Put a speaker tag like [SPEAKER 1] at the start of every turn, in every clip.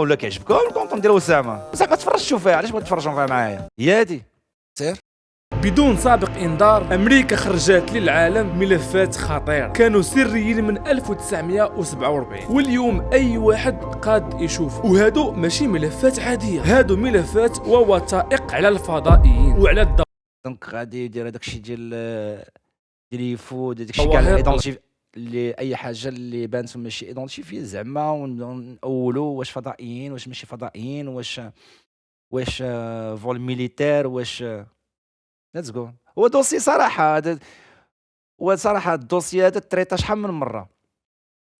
[SPEAKER 1] ولا كيعجبكم الكونتون ديال اسامه بصح كتفرجوا فيها، علاش بغيتوا تفرجوا فيها معايا؟ هي هادي سير.
[SPEAKER 2] بدون سابق انذار امريكا خرجت للعالم ملفات خطيره كانوا سريين من 1947 واليوم اي واحد قاد يشوف، وهادو ماشي ملفات عاديه، هادو ملفات ووثائق على الفضائيين وعلى الدولة.
[SPEAKER 1] دونك غادي يدير هذاك الشيء ديال يفود هذاك الشيء كاع الايدونتيف اللي اي حاجه اللي بانت ماشي ايدونتيفي زعما ونقولوا واش فضائيين واش ماشي فضائيين واش فول ميليتير واش ليتس جو. هو دوسي صراحه هذا، وصراحه الدوسي هذا تريطا شحال من مره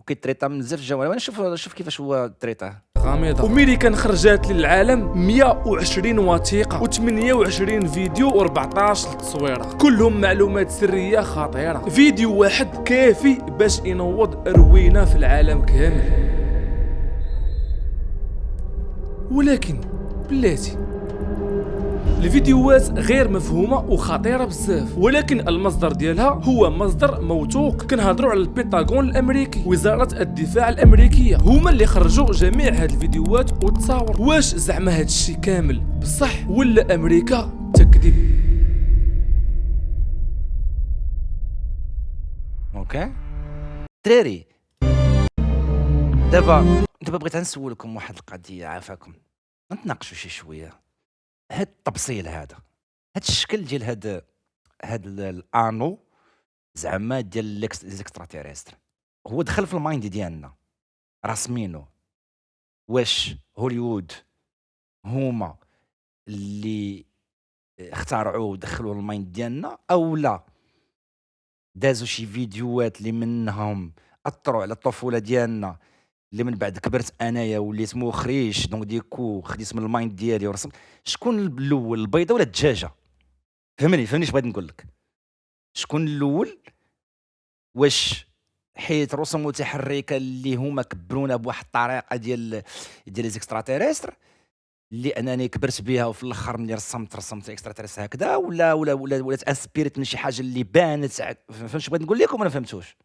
[SPEAKER 1] وكيتريطا من بزاف الجوانب. انا شوف كيفاش هو تريطا
[SPEAKER 2] غامضه. وميريكان خرجت للعالم 120 وثيقه و28 فيديو و14 تصويره، كلهم معلومات سريه خطيره. فيديو واحد كافي باش ينوض روينه في العالم كامل. ولكن بلاتي الفيديوهات غير مفهومه وخطيره بزاف، ولكن المصدر ديالها هو مصدر موثوق. كنهضروا على البنتاغون الامريكي، وزاره الدفاع الامريكيه، هما اللي خرجوا جميع هاد الفيديوهات والتصاور. واش زعما هاد الشيء كامل بصح ولا امريكا تكذب؟
[SPEAKER 1] اوكي دراري، دابا بغيت نسولكم واحد القضيه عافاكم، نتناقشوا شي شويه. هاد التبصيل هذا، هاد الشكل ديال هاد الانو زعما ديال ليكسترا تيريستر، هو دخل في المايند ديالنا راسمينو. واش هوليوود هما اللي اخترعوه ودخلوه المايند ديالنا، او لا دازوا شي فيديوهات اللي منهم اثروا على الطفوله ديالنا، اللي من بعد كبرت انايا وليت مخريج دونك ديكو خديت من المايند ديالي ورسم. شكون الاول، البيضه ولا الدجاجه؟ فهمني اش بغيت نقول لك. شكون الاول؟ واش حيت رسوم متحركه اللي هما كبرونا بواحد الطريقه ديال الاكسترا تيريستر اللي انني كبرت بها، وفي الاخر ملي رسمت اكسترا تيريستر هكذا، ولا تانسبيريت من شي حاجه اللي بانت. فهمت بغيت نقول لكم؟ انا فهمتوش.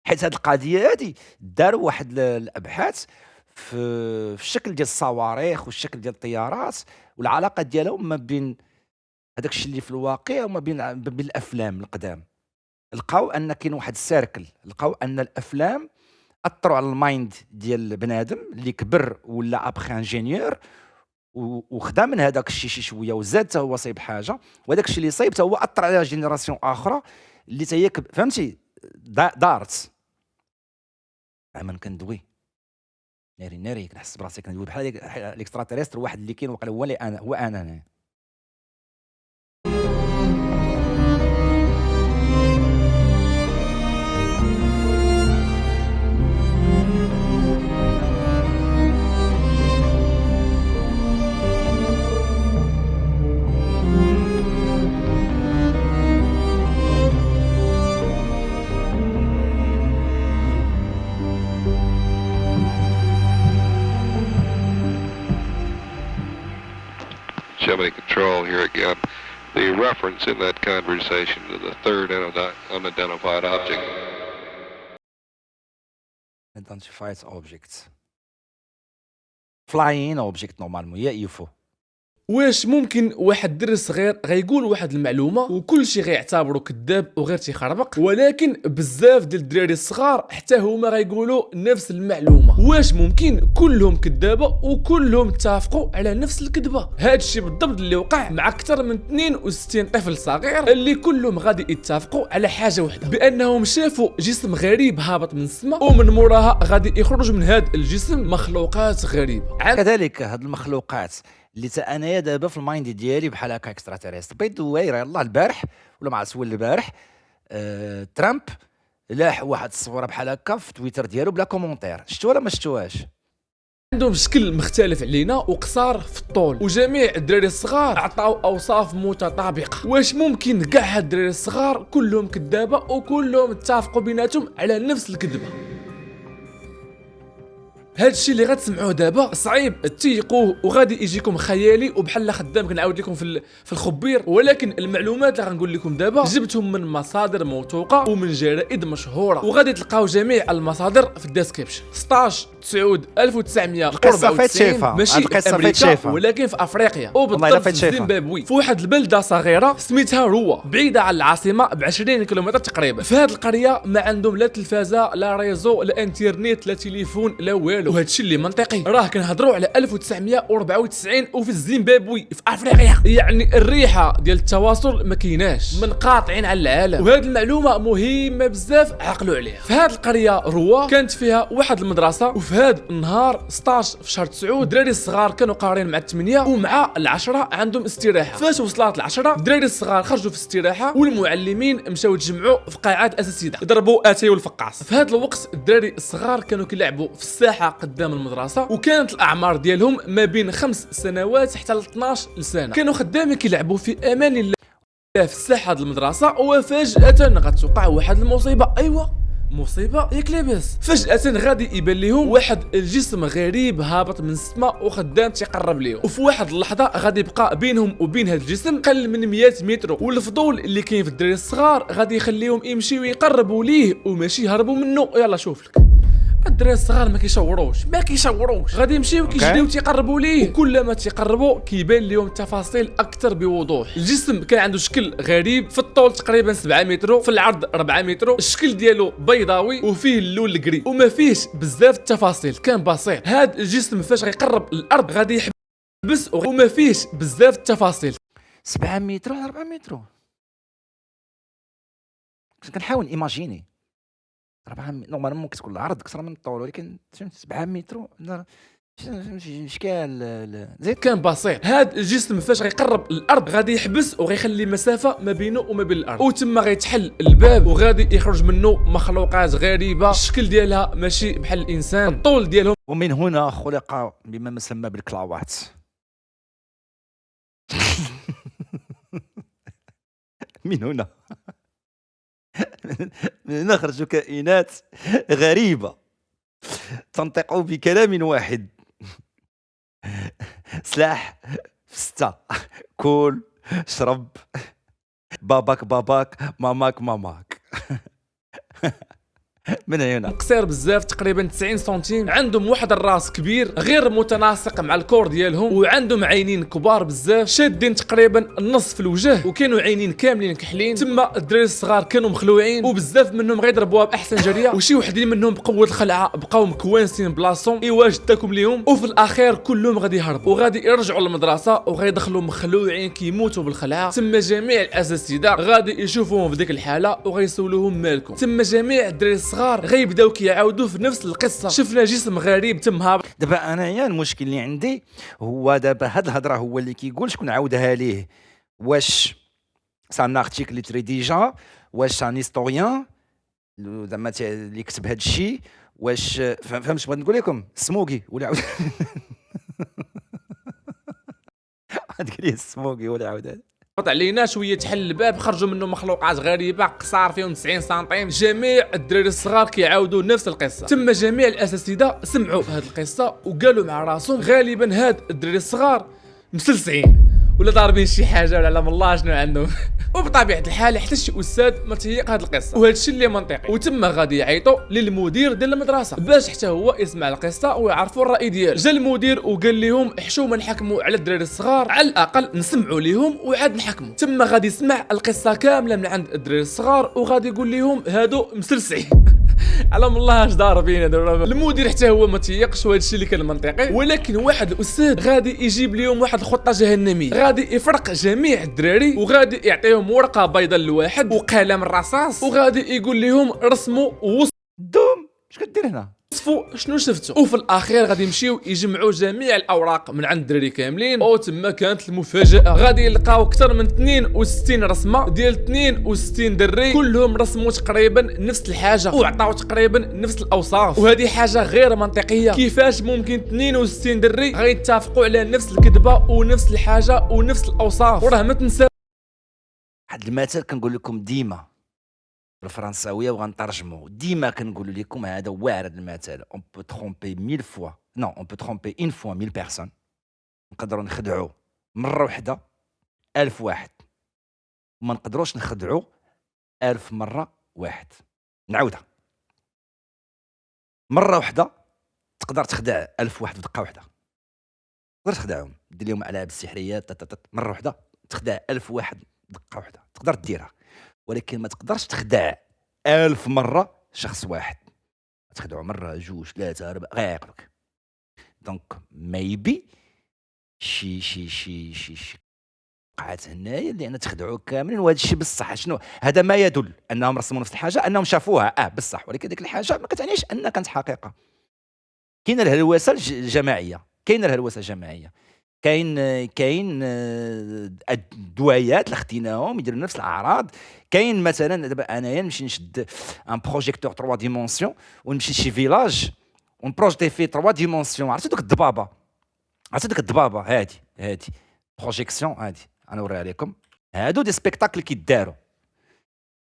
[SPEAKER 1] حيت هذه القضيه هذه داروا واحد الابحاث في الشكل ديال الصواريخ والشكل ديال الطيارات والعلاقه ديالهم ما بين هذاك الشيء اللي في الواقع وما بين الافلام القدام. لقاو ان كاين واحد السيركل، لقاو ان الافلام اثروا على المايند ديال بنادم اللي كبر ولا ابخي انجينيور وخدا من هذاك الشيء شي شويه وزاد حتى هو صايب حاجه، وهذاك الشيء اللي صايب حتى هو اثر على جينيراسيون اخرى اللي حتى هي فهمتي دارت. عمن كندوي ناري كنحس براسي كندوي بحال الاكسترا تيريستر، واحد اللي كاين وقال هو انا.
[SPEAKER 3] Gemini Control here again. The reference in that conversation to the third unidentified object.
[SPEAKER 1] Unidentified objects. Flying object normalement, يا يفو.
[SPEAKER 2] واش ممكن واحد الدري صغير غيقول واحد المعلومه وكل شيء غيعتبروا كذاب وغير تيخربق، ولكن بزاف ديال الدراري الصغار حتى هما غيقولوا نفس المعلومه؟ واش ممكن كلهم كذابه وكلهم اتفقوا على نفس الكذبه؟ هذا الشيء بالضبط اللي وقع مع اكثر من 62 طفل صغير اللي كلهم غادي يتفقوا على حاجه واحده، بانهم شافوا جسم غريب هابط من السماء، ومن موراها غادي يخرج من هذا الجسم مخلوقات غريبه.
[SPEAKER 1] كذلك هاد المخلوقات اللي تا انايا دابا في المايند ديالي بحال هكا اكسترا تيريستر. بيت دويره يلاه البارح ولا مع سول البارح ترامب لاح واحد الصوره بحال هكا في تويتر ديالو بلا كومونتير. شفتوا ولا ما شفتوهاش؟
[SPEAKER 2] عندهم شكل مختلف علينا وقصار في الطول، وجميع الدراري الصغار عطاو اوصاف متطابقه. واش ممكن كاع هاد الدراري الصغار كلهم كذابه وكلهم اتفقوا بيناتهم على نفس الكذبه؟ هذا الشيء اللي غتسمعوه دابا صعيب تيقوه وغادي يجيكم خيالي وبحال خدام كنعاود لكم في الخبير، ولكن المعلومات اللي غنقول لكم دابا جبتهم من مصادر موثوقه ومن جرائد مشهوره، وغادي تلقاو جميع المصادر في الديسكريبشن. 16 9 1994 ماشي في امريكا ولكن في افريقيا وبالضبط في زيمبابوي، في واحد البلده صغيره سميتها روا بعيده عن العاصمه ب 20 كيلومتر تقريبا. في هذه القريه ما عندهم لا تلفازه لا ريزو لا انترنت لا تليفون لا والو، وهذا الشيء اللي منطقي. راه كنهضروا على 1994 وفي الزيمبابوي في افريقيا، يعني الريحه ديال التواصل ما كايناش، منقاطعين على العالم. وهذه المعلومه مهمه بزاف عقلوا عليها. في هذه القريه روا كانت فيها واحد المدرسه، وفي هذا النهار 16 في شهر 9 الدراري الصغار كانوا قارين مع 8 ومع 10 عندهم استراحه. فاش وصلت 10 الدراري الصغار خرجوا في استراحه والمعلمين مشاو يتجمعوا في قاعات اساتذه يضربوا اتاي والفقاص. في هذا الوقت الدراري الصغار كانوا كيلعبوا في الساحه قدام المدرسه، وكانت الاعمار ديالهم ما بين 5 سنوات حتى ل 12 سنه. كانوا خدامين كيلعبوا في امان الله في الساحه ديال المدرسه، وفجاه غتوقع واحد المصيبه. ايوه مصيبه ياك لاباس. فجاه غادي يبان لهم واحد الجسم غريب هابط من السماء وخدام تيقرب ليهم، وفي واحد اللحظه غادي يبقى بينهم وبين هذا الجسم قل من 100 متر، والفضول اللي كاين في الدراري الصغار غادي يخليهم يمشيو يقربوا ليه وماشي يهربوا منه. يلا شوف لك الدراري الصغار ما كيشوروش غادي يمشيو كيجريو تيقربوا ليه، وكلما تيقربوا كيبان لهم تفاصيل اكثر بوضوح. الجسم كان عنده شكل غريب، في الطول تقريبا 7 متر، في العرض 4 متر، الشكل ديالو بيضاوي وفيه اللون الكري وما فيهش بزاف التفاصيل، كان بسيط. هذا الجسم فاش غيقرب الارض غادي يحبس وما فيهش بزاف التفاصيل.
[SPEAKER 1] 7 متر ولا 4 متر؟ كنت كنحاول ايماجيني 4 نورمالمون ممكن تكون العرض اكثر من الطول، ولكن 7 متر اشكال
[SPEAKER 2] زيد كان بسيط. هذا الجسم فاش غيقرب الارض غادي يحبس وغيخلي مسافه ما بينه وما بين الارض، وتما غيتحل الباب وغادي يخرج منه مخلوقات غريبه، الشكل ديالها ماشي بحال الانسان، الطول ديالهم.
[SPEAKER 1] ومن هنا خلق بما يسمى بالكلاوات. من هنا نخرج كائنات غريبة تنطق بكلام واحد. سلاح في 6 كول شرب باباك ماماك. من هنا
[SPEAKER 2] قصير بزاف تقريبا 90 سنتيم، عندهم واحد الراس كبير غير متناسق مع الكور ديالهم، وعندهم عينين كبار بزاف شادين تقريبا النص في الوجه، وكانوا عينين كاملين كحلين. تما الدراري الصغار كانوا مخلوعين وبزاف منهم غيضربوها باحسن جريه، وشي وحدين منهم بقوه الخلعه بقاو مكوانسين بلاصتهم واش داكم ليهم، وفي الاخير كلهم غادي يهربوا وغادي يرجعوا للمدرسه وغيدخلوا مخلوعين كيموتوا بالخلعه. تما جميع الاساتذه غادي يشوفوهم في ديك الحاله وغيسولوهم مالكم. تما جميع الدراري غيبداو كيعاودوا في نفس القصه، شفنا جسم غريب تم هابط.
[SPEAKER 1] دابا انايا المشكل اللي عندي هو دابا هاد الهضره هو اللي كيقول شكون عاودها ليه، واش سان ارتيكل اللي تري ديجا، واش سان هيستوريان زعما اللي كتب هاد الشيء، واش فهمت بغيت نقول لكم سموكي ولا عاود قال لي سموكي ولا عاود
[SPEAKER 2] قطع علينا شويه تحل الباب خرجوا منه مخلوقات غريبه قصار فيهم 90 سنتيم. جميع الدراري الصغار كيعاودوا نفس القصه. تم جميع الاساتذه سمعوا هذه القصه وقالوا مع راسهم غالبا هاد الدراري الصغار مسلسعين ولا ضاربين شي حاجه ولا علم الله شنو عندهم. وبطبيعه الحال حتى شي استاذ ما تهيق هذه القصه، وهذا الشيء اللي منطقي. وتما غادي يعيطوا للمدير ديال المدرسه باش حتى هو يسمع القصه ويعرفوا الراي ديالو. جا المدير وقال لهم حشومه نحكموا على الدراري الصغار، على الاقل نسمعوا ليهم وعاد نحكموا. تما غادي يسمع القصه كامله من عند الدراري الصغار وغادي يقول لهم هادو مسلسعين. علم الله اش ضاربين هذو. المدير حتى هو ما تيقش، وهذا الشيء اللي كان منطقي، ولكن واحد الاستاذ غادي يجيب لهم واحد الخطه جهنميه. غادي يفرق جميع الدراري وغادي يعطيهم ورقه بيضاء لواحد وقلم الرصاص وغادي يقول لهم رسموا
[SPEAKER 1] دوم اش كدير هنا،
[SPEAKER 2] وصفوا شنو شفتوا. وفي الاخير غادي يمشيو يجمعوا جميع الاوراق من عند الدراري كاملين، وتما كانت المفاجاه. غادي يلقاو اكثر من 62 رسمه ديال 62 دري كلهم رسموا تقريبا نفس الحاجه وعطاو تقريبا نفس الاوصاف، وهذه حاجه غير منطقيه. كيفاش ممكن 62 دري غيتفقوا على نفس الكذبه ونفس الحاجه ونفس الاوصاف؟ وراه ما تنسى
[SPEAKER 1] واحد المثل كنقول لكم ديما، بالفرنساويه وغنترجمو. ديما كنقول لكم هذا واعر المثل، اون بو ترومبي 1000 فوا، نو اون بو ترومبي اون فوا 1000 بيرسون. نقدروا نخدعوا مره واحده 1000 واحد، وما نقدروش نخدعوا 1000 مره واحد. نعاودها، مره واحده تقدر تخدع 1000 واحد بدقه واحده، تقدر تخدعهم، دير لهم العاب السحريه مره واحده تخدع 1000 واحد بدقه واحده، تقدر ديرها. ولكن ما تقدرش تخدع 1000 مره شخص واحد، تخدعوا مره جوج ثلاثه اربعه غيعقلك. دونك ميبي شي وقعات هنايا لان تخدعوا كاملين، وهذا الشيء بصح شنو هذا ما يدل انهم رسموا نفس الحاجه، انهم شافوها بصح، ولكن ديك الحاجه ما كتعنيش انها كانت حقيقه. كاين الهلوسه الجماعيه، كاين الدوايات اللي خديناهم يديروا نفس الاعراض. كاين مثلا دابا انايا نمشي نشد ان بروجيكتور 3 ديمونسيون ونمشي لشي فيلاج ونبروجيتي فيه 3 ديمونسيون. عرفتي دوك الضبابه هادي بروجيكسيون هادي غنوريها لكم. هادو دي سبيكتاكل كيداروا،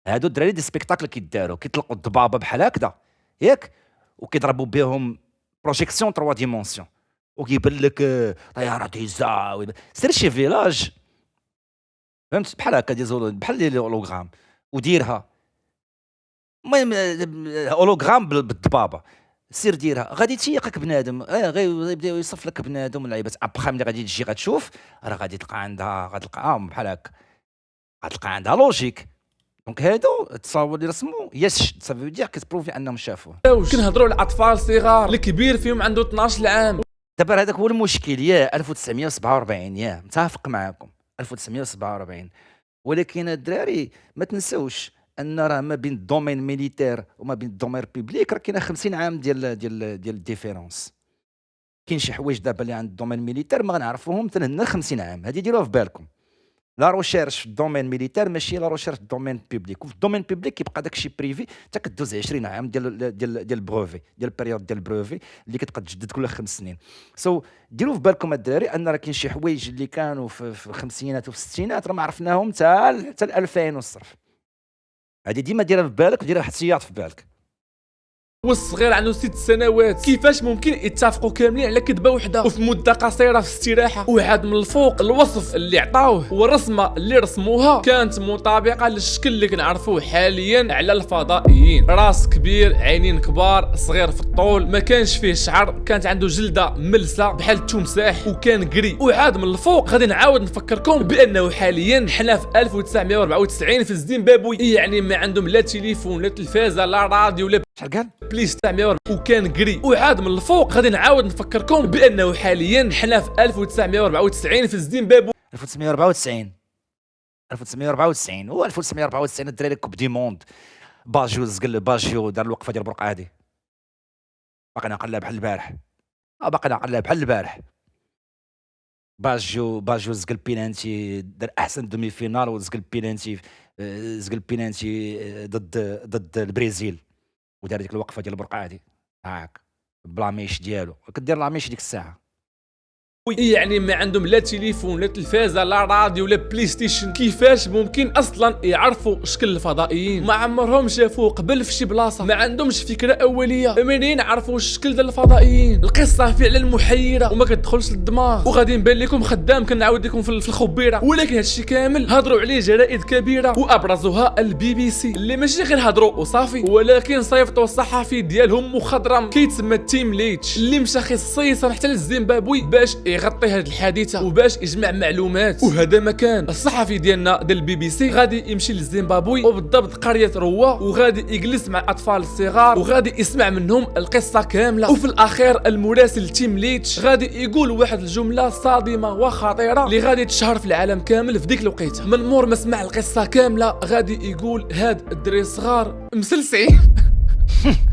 [SPEAKER 1] هادو الدراري دي سبيكتاكل كيطلقوا الضبابه بحال هكذا ياك، وكيضربوا بهم بروجيكسيون 3 ديمونسيون وكيبان لك طياره تيزا. سير شي فيلاج فهمت بحال هكا بحال لي هولوغرام وديرها، المهم هولوغرام بالضبابه، سير ديرها غادي تيقك بنادم. غيبدا يصف لك بنادم اللعيبات. ابخا ملي غادي تجي غتشوف راه غادي تلقى عندها بحال هكا، غتلقى عندها لوجيك. دونك هادو التصاور اللي رسموا يس سافو دير كتبروفي انهم شافوه.
[SPEAKER 2] كنهضروا على الاطفال صغار، الكبير فيهم عنده 12 عام.
[SPEAKER 1] دابا هذاك هو المشكل، يا 1947 يا متفق معكم 1947. ولكن الدراري ما تنساوش ان راه ما بين الدومين ميليتير وما بين الدومين بيبليك راه كاينه 50 عام ديال الديفيرونس. كاين شي حوايج دابا اللي عند الدومين ميليتير ما غنعرفوهم حتى لنا 50 عام. هذه ديروها في بالكم، لا روشيرش في الدومين ميليتير ماشي لا روشيرش في الدومين بيبليك. وفي الدومين بيبليك كيبقى داكشي بريفي حتى كدوز 20 عام ديال البروفي، ديال البيريود ديال البروفي اللي كتبقى تجدد كل 5 سنين. ديروا في بالكم الدراري ان راه كاين شي حوايج اللي كانوا في الخمسينات وفي الستينات راه ما عرفناهم حتى 2000 والصرف. هذه ديما ديرها في بالك وديرها احتياط في بالك.
[SPEAKER 2] والصغير عنده 6 سنوات، كيفاش ممكن يتفقوا كاملين على كذبه وحده وفي مده قصيره في استراحه؟ وعاد من الفوق الوصف اللي عطاوه والرسمه اللي رسموها كانت مطابقه للشكل اللي كنعرفوه حاليا على الفضائيين. راس كبير، عينين كبار، صغير في الطول، ما كانش فيه شعر، كانت عنده جلده ملسه بحال التمساح وكان قري. وعاد من الفوق غادي نعاود نفكركم بانه حاليا حنا في 1994 في الزيمبابوي، يعني ما عندهم لا تليفون لا تلفازه لا راديو لا
[SPEAKER 1] شحال قال
[SPEAKER 2] بليس تاع وكان قري. وعاد من الفوق غادي نعاود نفكركم بانه حاليا حنا في 1994 في الزيمبابوي.
[SPEAKER 1] 1994 هو 1994 الدراري كوب دي موند. باجيو دار الوقفه ديال البرقعه هادي، باقي نقلها بحال البارح. باجيو زق البينانتي، دار احسن دومي فينال وزق البينانتي ضد البرازيل، ودار ديك الوقفه ديال البرقعه هادي هاك بلا ميش ديالو، كدير لا ميش ديك الساعه.
[SPEAKER 2] يعني ما عندهم لا تليفون لا تلفازه لا راديو لا بلاي ستيشن. كيفاش ممكن اصلا يعرفوا شكل الفضائيين؟ ما عمرهم شافوه قبل في شي بلاصه، ما عندهمش فكره اوليه منين عرفوا الشكل ديال الفضائيين. القصه فعلا محيره وما كتدخلش للدماغ، وغادي نبان لكم خدام كنعاود لكم في الخبيره. ولكن هادشي كامل هضروا عليه جرائد كبيره وابرزوها البي بي سي، اللي ماشي غير هضروا وصافي، ولكن صيفطوا الصحفي ديالهم مخضرم كيتسمى تيم ليتش، اللي مشى خصيصا حتى للزيمبابوي باش يغطي هذه الحادثه وباش يجمع معلومات. وهذا مكان الصحفي ديالنا ديال البي بي سي غادي يمشي للزيمبابوي وبالضبط قريه روا، وغادي يجلس مع الاطفال الصغار وغادي يسمع منهم القصه كامله. وفي الاخير المراسل تيم ليتش غادي يقول واحد الجمله صادمه وخطيره اللي غادي تشهر في العالم كامل في ديك الوقيته. من مور ما سمع القصه كامله غادي يقول هاد الدراري الصغار مسلسعين.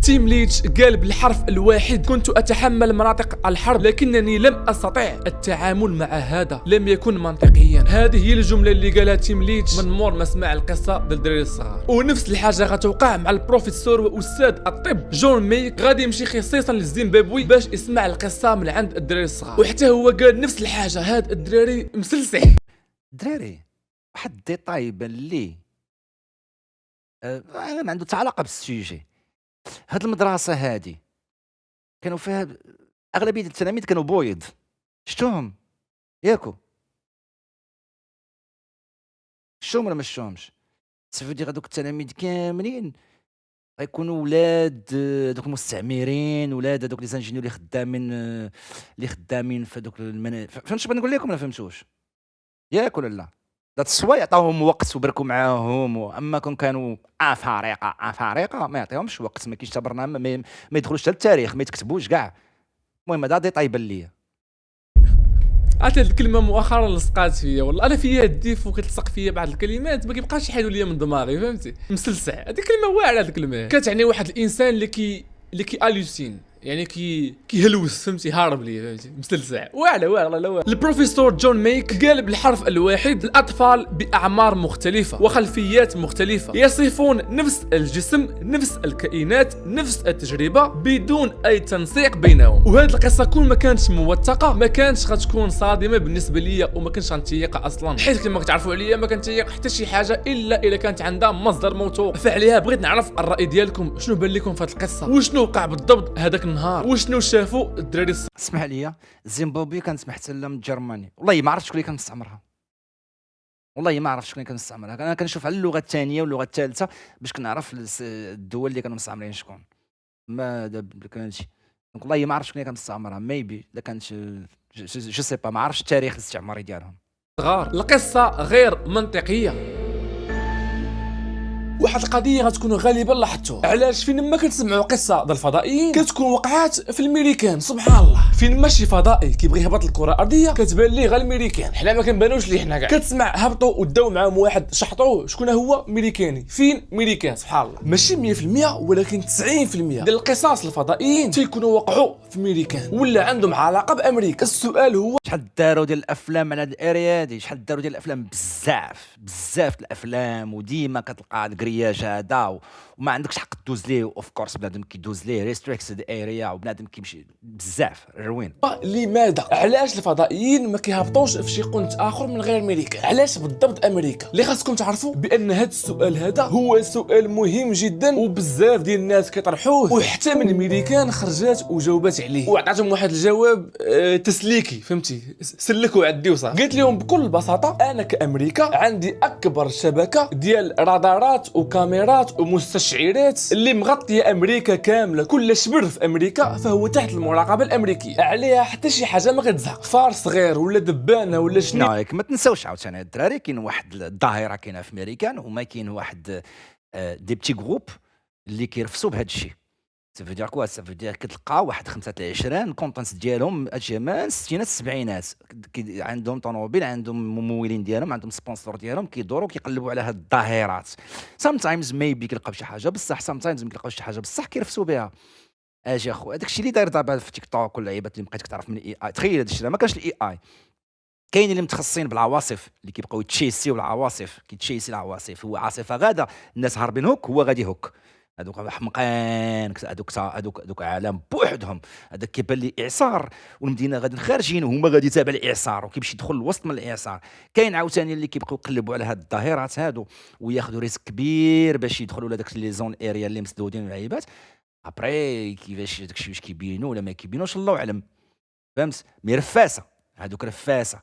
[SPEAKER 2] تيم ليتش قال بالحرف الواحد: كنت أتحمل مناطق الحرب لكنني لم أستطع التعامل مع هذا، لم يكن منطقيا. هذه هي الجملة اللي قالها تيم ليتش من مور ما سمع القصة ديال الدراري الصغار. ونفس الحاجة غتوقع مع البروفيسور وأستاذ الطب جون ميك، غادي يمشي خصيصا للزيمبابوي باش يسمع القصة من عند الدراري الصغار، وحتى هو قال نفس الحاجة. هاد الدراري مسلسع.
[SPEAKER 1] دراري واحد الديتاي بان لي ما عنده حتى علاقه بالسوجي. هاد المدرسه هادي كانوا فيها اغلبيه التلاميذ كانوا بويض، شفتوهم ياكو؟ شفتوهم ولا ما شفتوهمش؟ سيفو دير هادوك التلاميذ كاملين غيكونوا ولاد دوك المستعمرين، ولاد هذوك لي زانجينيور اللي خدامين في هذوك فهمتش بغيت نقول لكم ولا فهمتوش؟ ياك ولا لا؟ ذات الصوايع عطاوهم وقت وبركوا معاهم اما كانوا افارقه ما يعطيهمش وقت، ما كاينش حتى برنامج ما يدخلوش حتى التاريخ، ما يتكتبوش كاع. المهم هذا ديطاي يبان ليا.
[SPEAKER 2] عرفت هاد الكلمه مؤخرا لصقات فيا والله، انا فيا الديف وكتلصق فيا بعض الكلمات ما كيبقاش يحيدوا ليا من دماغي، فهمتي؟ مسلسع هذه كلمه واعره، هذه الكلمه كتعني واحد الانسان اللي كي الوسين، يعني كيهلوس، فهمتي؟ هارب ليه، فهمتي؟ مسلسع واعره لا واعره. البروفيسور جون ميك قال بالحرف الواحد الاطفال باعمار مختلفه وخلفيات مختلفه يصفون نفس الجسم، نفس الكائنات، نفس التجربه بدون اي تنسيق بينهم. وهذه القصه كون ما كانتش موثقه ما كانتش غتكون صادمه بالنسبه ليا وما كنتش غنتيقها اصلا، حيت كما كتعرفوا عليا ما كنتيق حتى شي حاجه الا الا كانت عندها مصدر موثوق. فعليها بغيت نعرف الراي ديالكم، شنو بان لكم في هذه القصه، وشنو وقع بالضبط هذاك النهار، وشنو شافوا الدراري
[SPEAKER 1] اسمح لي، زيمبابوي كانت محتله من جرمانيا، والله ما عرفت شكون اللي كان مستعمرها، والله ما عرفت شكون اللي كان مستعمرها. انا كنشوف على اللغه الثانيه واللغه الثالثه باش كنعرف الدول اللي كانوا مستعمرين شكون، ما كانش والله ما عرفت شكون اللي كان مستعمرها. ميبي الا كانت جو سي با، ما عرفتش التاريخ الاستعماري ديالهم.
[SPEAKER 2] صغار. القصه غير منطقيه. واحد القضيه غتكون غالبا لاحظتوها، علاش فين ما كنسمعوا قصه ديال الفضائيين كتكون وقعات في الميريكان. سبحان الله، فين ما شي فضائي كيبغي يهبط للكره الارضيه كتبان ليه غير الميريكان، حنا ما كنبانوش ليه حنا كاع. كتسمع هبطوا وداو معاهم واحد شحطوه، شكون هو؟ ميريكاني. فين؟ ميريكان. سبحان الله، ماشي 100% ولكن 90% ديال القصص الفضائيين تيكونوا وقعوا في ميريكان ولا عندهم علاقه بامريكا. السؤال هو
[SPEAKER 1] شحال داروا ديال الافلام على هاد الاريا هادي، شحال داروا ديال الافلام، بزاف الافلام، وديما كتلقى الكرياج هذا وما عندكش حق تدوز ليه. اوف كورس بنادم كيدوز ليه ريستريكتد اريا وبنادم كيمشي بزاف روين.
[SPEAKER 2] لماذا؟ علاش الفضائيين ما كيهبطوش في شي قنت اخر من غير امريكا؟ علاش بالضبط امريكا؟ اللي خاصكم تعرفوا بان هذا السؤال هذا هو سؤال مهم جدا وبزاف ديال الناس كيطرحوه، وحتى من امريكان خرجات وجاوبات عليه وعطاتهم واحد الجواب تسليكي، فهمتي؟ سلكوا عدي وصافي. قلت لهم بكل بساطه انا كامريكا عندي اكبر شبكه ديال رادارات وكاميرات ومستشعرات اللي مغطيه امريكا كامله، كل شبر في امريكا فهو تحت المراقبه الامريكيه، عليها حتى شي حاجه ما كتزهق، فار صغير ولا دبانه ولا شنو.
[SPEAKER 1] نايك ما تنساوش عاوتاني الدراري، كاين واحد الظاهره كاينه في امريكان، وما كاين واحد دي بتي جروب اللي كيرفسوا بهذا الشيء. سافو دير كوا؟ سافو دير كتلقى واحد 25 كونتنت ديالهم اجي من الستينات السبعينات، عندهم طوموبيل، عندهم ممولين ديالهم، عندهم سبونسور ديالهم، كيدوروا كيقلبوا على هاد الظاهرات. سام تايمز ميبي كيلقاو شي حاجه بصح، سام تايمز ما كيلقاوش شي حاجه بصح كيرفسوا بها. اجي اخو هذاك الشيء اللي داير دابا في تيك توك واللعيبات اللي بقيت كتعرف من الاي اي. تخيل هذا الشيء ما كانش الاي اي، كاين اللي متخصصين بالعواصف اللي كيبقاو يتشيسيو العواصف، كيتشيسي العواصف، هو عاصفه غاده الناس هاربين هوك هو غادي هوك. هذوك حمقان، هذوك عالم بوحدهم. هذاك كيبان لي اعصار والمدينه غادي خارجين وهما غادي تابع الاعصار وكيمشي يدخل الوسط من الاعصار. كاين عاوتاني اللي كيبقاو يقلبوا على هاد الظاهرات هادو وياخذوا ريسك كبير باش يدخلوا لهذاك لي زون اريا اللي مسدودين والعيبات. ابري كيفاش داك الشيء واش كيبينوا ولا ما كيبينوش الله اعلم، فهمت؟ مي رفاسه، هذوك رفاسه.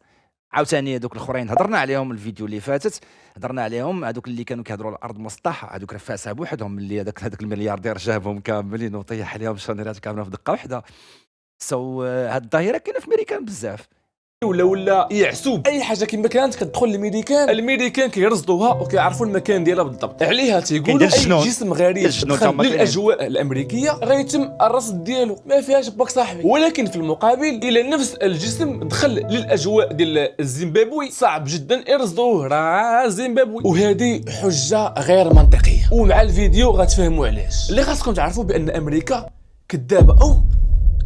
[SPEAKER 1] عاوتاني هذوك الاخرين هضرنا عليهم الفيديو اللي فاتت، هضرنا عليهم هذوك اللي كانوا كيهضروا على الارض مسطحه، هذوك رفاسه بوحدهم اللي هذاك الملياردير جابهم كاملين وطيح عليهم الشانيرات كامله في دقه واحده. هاد الظاهره كاينه في امريكان بزاف. ولا يعسوب اي حاجه كما كانت كتدخل الميريكان كيرصدوها وكيعرفوا المكان ديالها بالضبط. عليها تيقولوا اي جسم غريب دخل للاجواء الامريكيه غيتم الرصد ديالو، ما فيهاش باك صاحبي. ولكن في المقابل الى نفس الجسم دخل للاجواء ديال الزيمبابوي صعب جدا يرصدوه، راه زيمبابوي. وهذه حجه غير منطقيه، ومع الفيديو غتفهموا علاش. اللي خاصكم تعرفوا بان امريكا كذابه او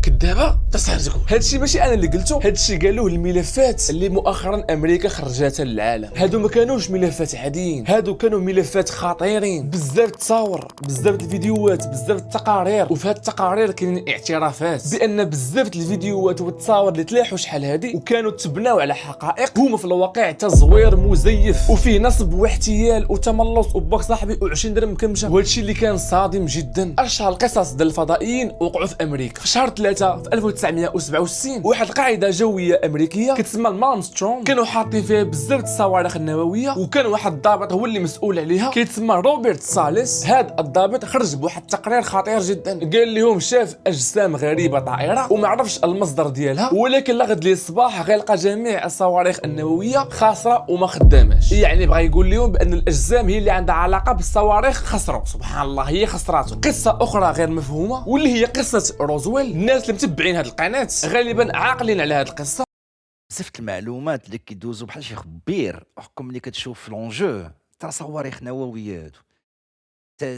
[SPEAKER 2] كدابه تصير تقول هادشي ماشي انا اللي قلته، هادشي قالوه الملفات اللي مؤخرا امريكا خرجتها للعالم. هادو ما كانوش ملفات عاديين، هادو كانوا ملفات خطيرين، بزاف تصاور، بزاف الفيديوهات، بزاف التقارير، وفي هاد التقارير كاينين اعترافات بان بزاف الفيديوهات والتصاور اللي تلاحوا شحال هادي وكانوا تبناو على حقائق هما في الواقع تزوير مزيف وفيه نصب واحتيال وتملص وباك صاحبي و20 درهم كمشه. وهادشي اللي كان صادم جدا. اشهر القصص ديال الفضائيين وقعوا في امريكا في شهر 3 في 1967. واحد القاعده جويه امريكيه كتسمى المارمسترونغ كانوا حاطين فيها بزاف الصواريخ النوويه، وكان واحد الضابط هو اللي مسؤول عليها كيتسمى روبرت ساليس. هذا الضابط خرج بواحد التقرير خطير جدا، قال لهم شاف اجسام غريبه طائره وما عرفش المصدر ديالها، ولكن لغد لي الصباح غيلقى جميع الصواريخ النوويه خاسره وما خداماش. يعني بغى يقول لهم بان الاجسام هي اللي عندها علاقه بالصواريخ خسروا. سبحان الله، هي خسراتهم. قصه اخرى غير مفهومه واللي هي قصه روزويل. الناس اللي متبعين هذه القناه غالبا عاقلين على هذه القصه.
[SPEAKER 1] بزاف المعلومات اللي كيدوزوا بحال شي خبير، حكم ملي كتشوف لونجو تاع صواريخ نوويات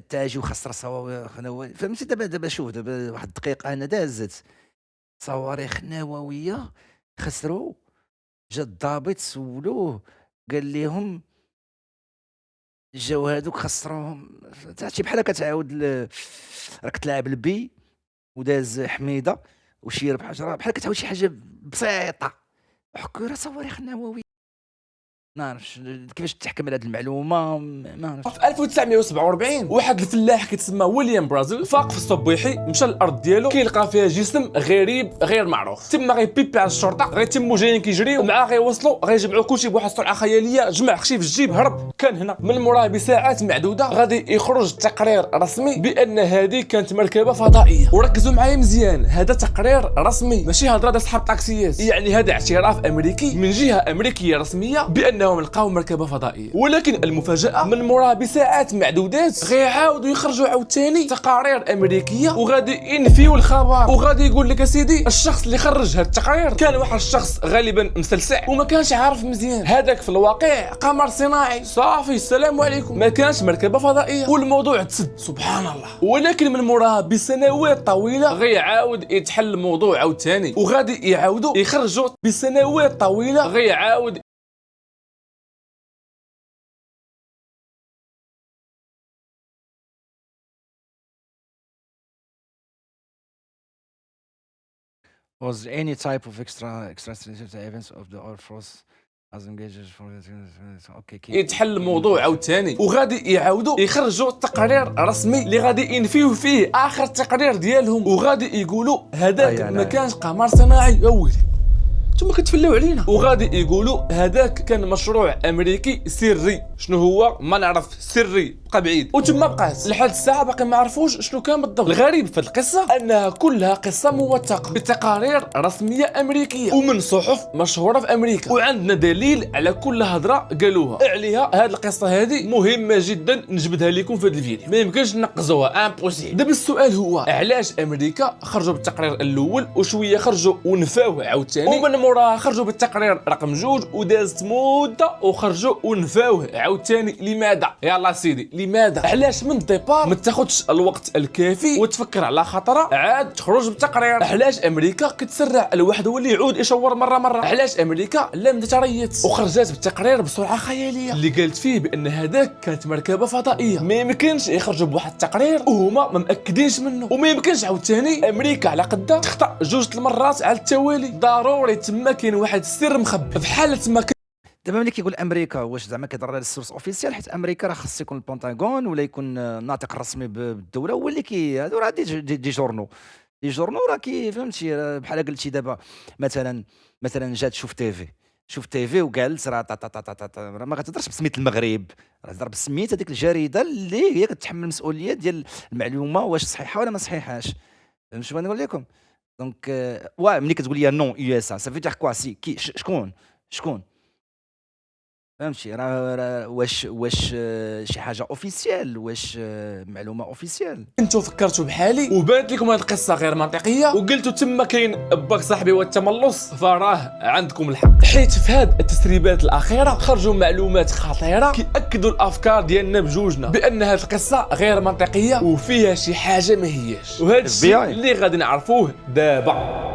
[SPEAKER 1] تاجي وخسر صواريخ نووية. فهمتي؟ دابا شوف، دابا واحد الدقيقة انا دازت صواريخ نووية خسروا، جا الضابط سولوه قال لهم جاو هادوك خسروهم. شي بحال كتعاود راك تلعب البي وداز حميدة وشي ربح حجرة، بحال كتعاود شي حاجة بسيطة. حكوا راه صواريخ نووية. ما نعرفش كيفاش تحكم على هذه المعلومة، ما نعرفش.
[SPEAKER 2] في 1947 واحد الفلاح كيتسمى ويليام برازيل فاق في الصبيحي، مشى للارض ديالو كيلقى فيها جسم غريب غير معروف. تما غيبيبي على الشرطه، غيتموا جايين كيجريو معاه، غيوصلوا غيجمعوا كلشي بواحد السرعه خياليه. جمع خشي في الجيب، هرب. كان هنا من موراه بساعات معدوده غادي يخرج تقرير رسمي بان هذه كانت مركبه فضائيه. وركزوا معايا مزيان، هذا تقرير رسمي ماشي هضره ديال صحاب طاكسيات، يعني هذا اعتراف امريكي من جهه امريكيه رسميه بانهم لقاو مركبه فضائيه. ولكن المفاجاه من موراه بساعات معدودات غيعاودوا يخرجوا عاوتاني تقارير امريكيه وغادي ينفيو الخبر. وغادي يقول لك اسيدي الشخص اللي خرج هذا التقرير كان واحد الشخص غالبا مسلسع وما كانش عارف مزيان، هذاك في الواقع قمر صناعي صافي السلام عليكم، ما كانش مركبه فضائيه والموضوع تسد. سبحان الله. ولكن من موراها بسنوات طويله غيعاود يتحل الموضوع عاوتاني وغادي يعاودوا يخرجوا بسنوات طويله غيعاود
[SPEAKER 1] Was any type of extraterrestrial events of the Air Force as engaged for okay
[SPEAKER 2] يتحل الموضوع عاوتاني وغادي يعاودوا يخرجوا تقرير رسمي اللي غادي ينفيو فيه اخر تقرير ديالهم وغادي يقولوا هذاك ما كانش قمر صناعي. يا ويلي نتوما كتفلاو علينا. وغادي يقولوا هذاك كان مشروع امريكي سري. شنو هو ما نعرف، سري بقى بعيد وتما بقات لحد الساعه باقي ما عرفوش شنو كان بالضبط. الغريب في القصه انها كلها قصه موثقه بتقارير رسميه امريكيه ومن صحف مشهوره في امريكا، وعندنا دليل على كل هضره قالوها عليها. هذه القصه هذه مهمه جدا نجبدها لكم في هذا الفيديو، ما يمكنش نقزوها، امبوسيبل. دابا السؤال هو علاش امريكا خرجوا بالتقرير الاول وشويه خرجوا ونفاوه عاوتاني، ومن موراها خرجوا بالتقرير رقم 2 ودازت مده وخرجوا ونفاوه عاوتاني؟ لماذا؟ يلا سيدي لماذا؟ علاش من الديبار ما تاخذش الوقت الكافي وتفكر على خطره عاد تخرج بالتقرير؟ علاش امريكا كتسرع الواحد هو اللي يعود يشور مره؟ علاش امريكا لم تتريث وخرجت بالتقرير بسرعه خياليه اللي قالت فيه بان هذاك كانت مركبه فضائيه؟ ما يمكنش يخرجوا بواحد التقرير وهما ما مأكدينش منه، وما يمكنش عاوتاني امريكا على قدها تخطا 2 المرات على التوالي. ضروري تما كاين واحد السر مخبي. في حاله ما
[SPEAKER 1] دابا ملي كيقول امريكا واش زعما كيضر على السورس اوفيسيال، حيت امريكا راه خص يكون البنتاغون ولا يكون الناطق الرسمي بالدوله هو اللي هادو راه دي جورنو راه فهمتي. بحال قلتي دابا مثلا جات شوف تيفي وقالت راه راه ما غتهضرش بسميت المغرب، راه تهضر بسميت هذيك الجريده اللي هي كتحمل المسؤوليه ديال المعلومه واش صحيحه ولا ما صحيحاش. فهمت شنو نقول لكم؟ دونك ملي كتقول لي نون يو اس ا سافي دير كوا سي شكون فهمتي؟ واش شي حاجة اوفيسيال، واش معلومة اوفيسيال.
[SPEAKER 2] انتو فكرتوا بحالي وبانت لكم هاد القصه غير منطقيه وقلتوا تما كاين باك صاحبي والتملص، فراه عندكم الحق، حيت في هاد التسريبات الاخيره خرجوا معلومات خطيره كيأكدوا الافكار ديالنا بجوجنا بان هاد القصه غير منطقيه وفيها شي حاجه ما هياش، وهذا الشيء
[SPEAKER 1] FBI.
[SPEAKER 2] اللي غادي نعرفوه دابا.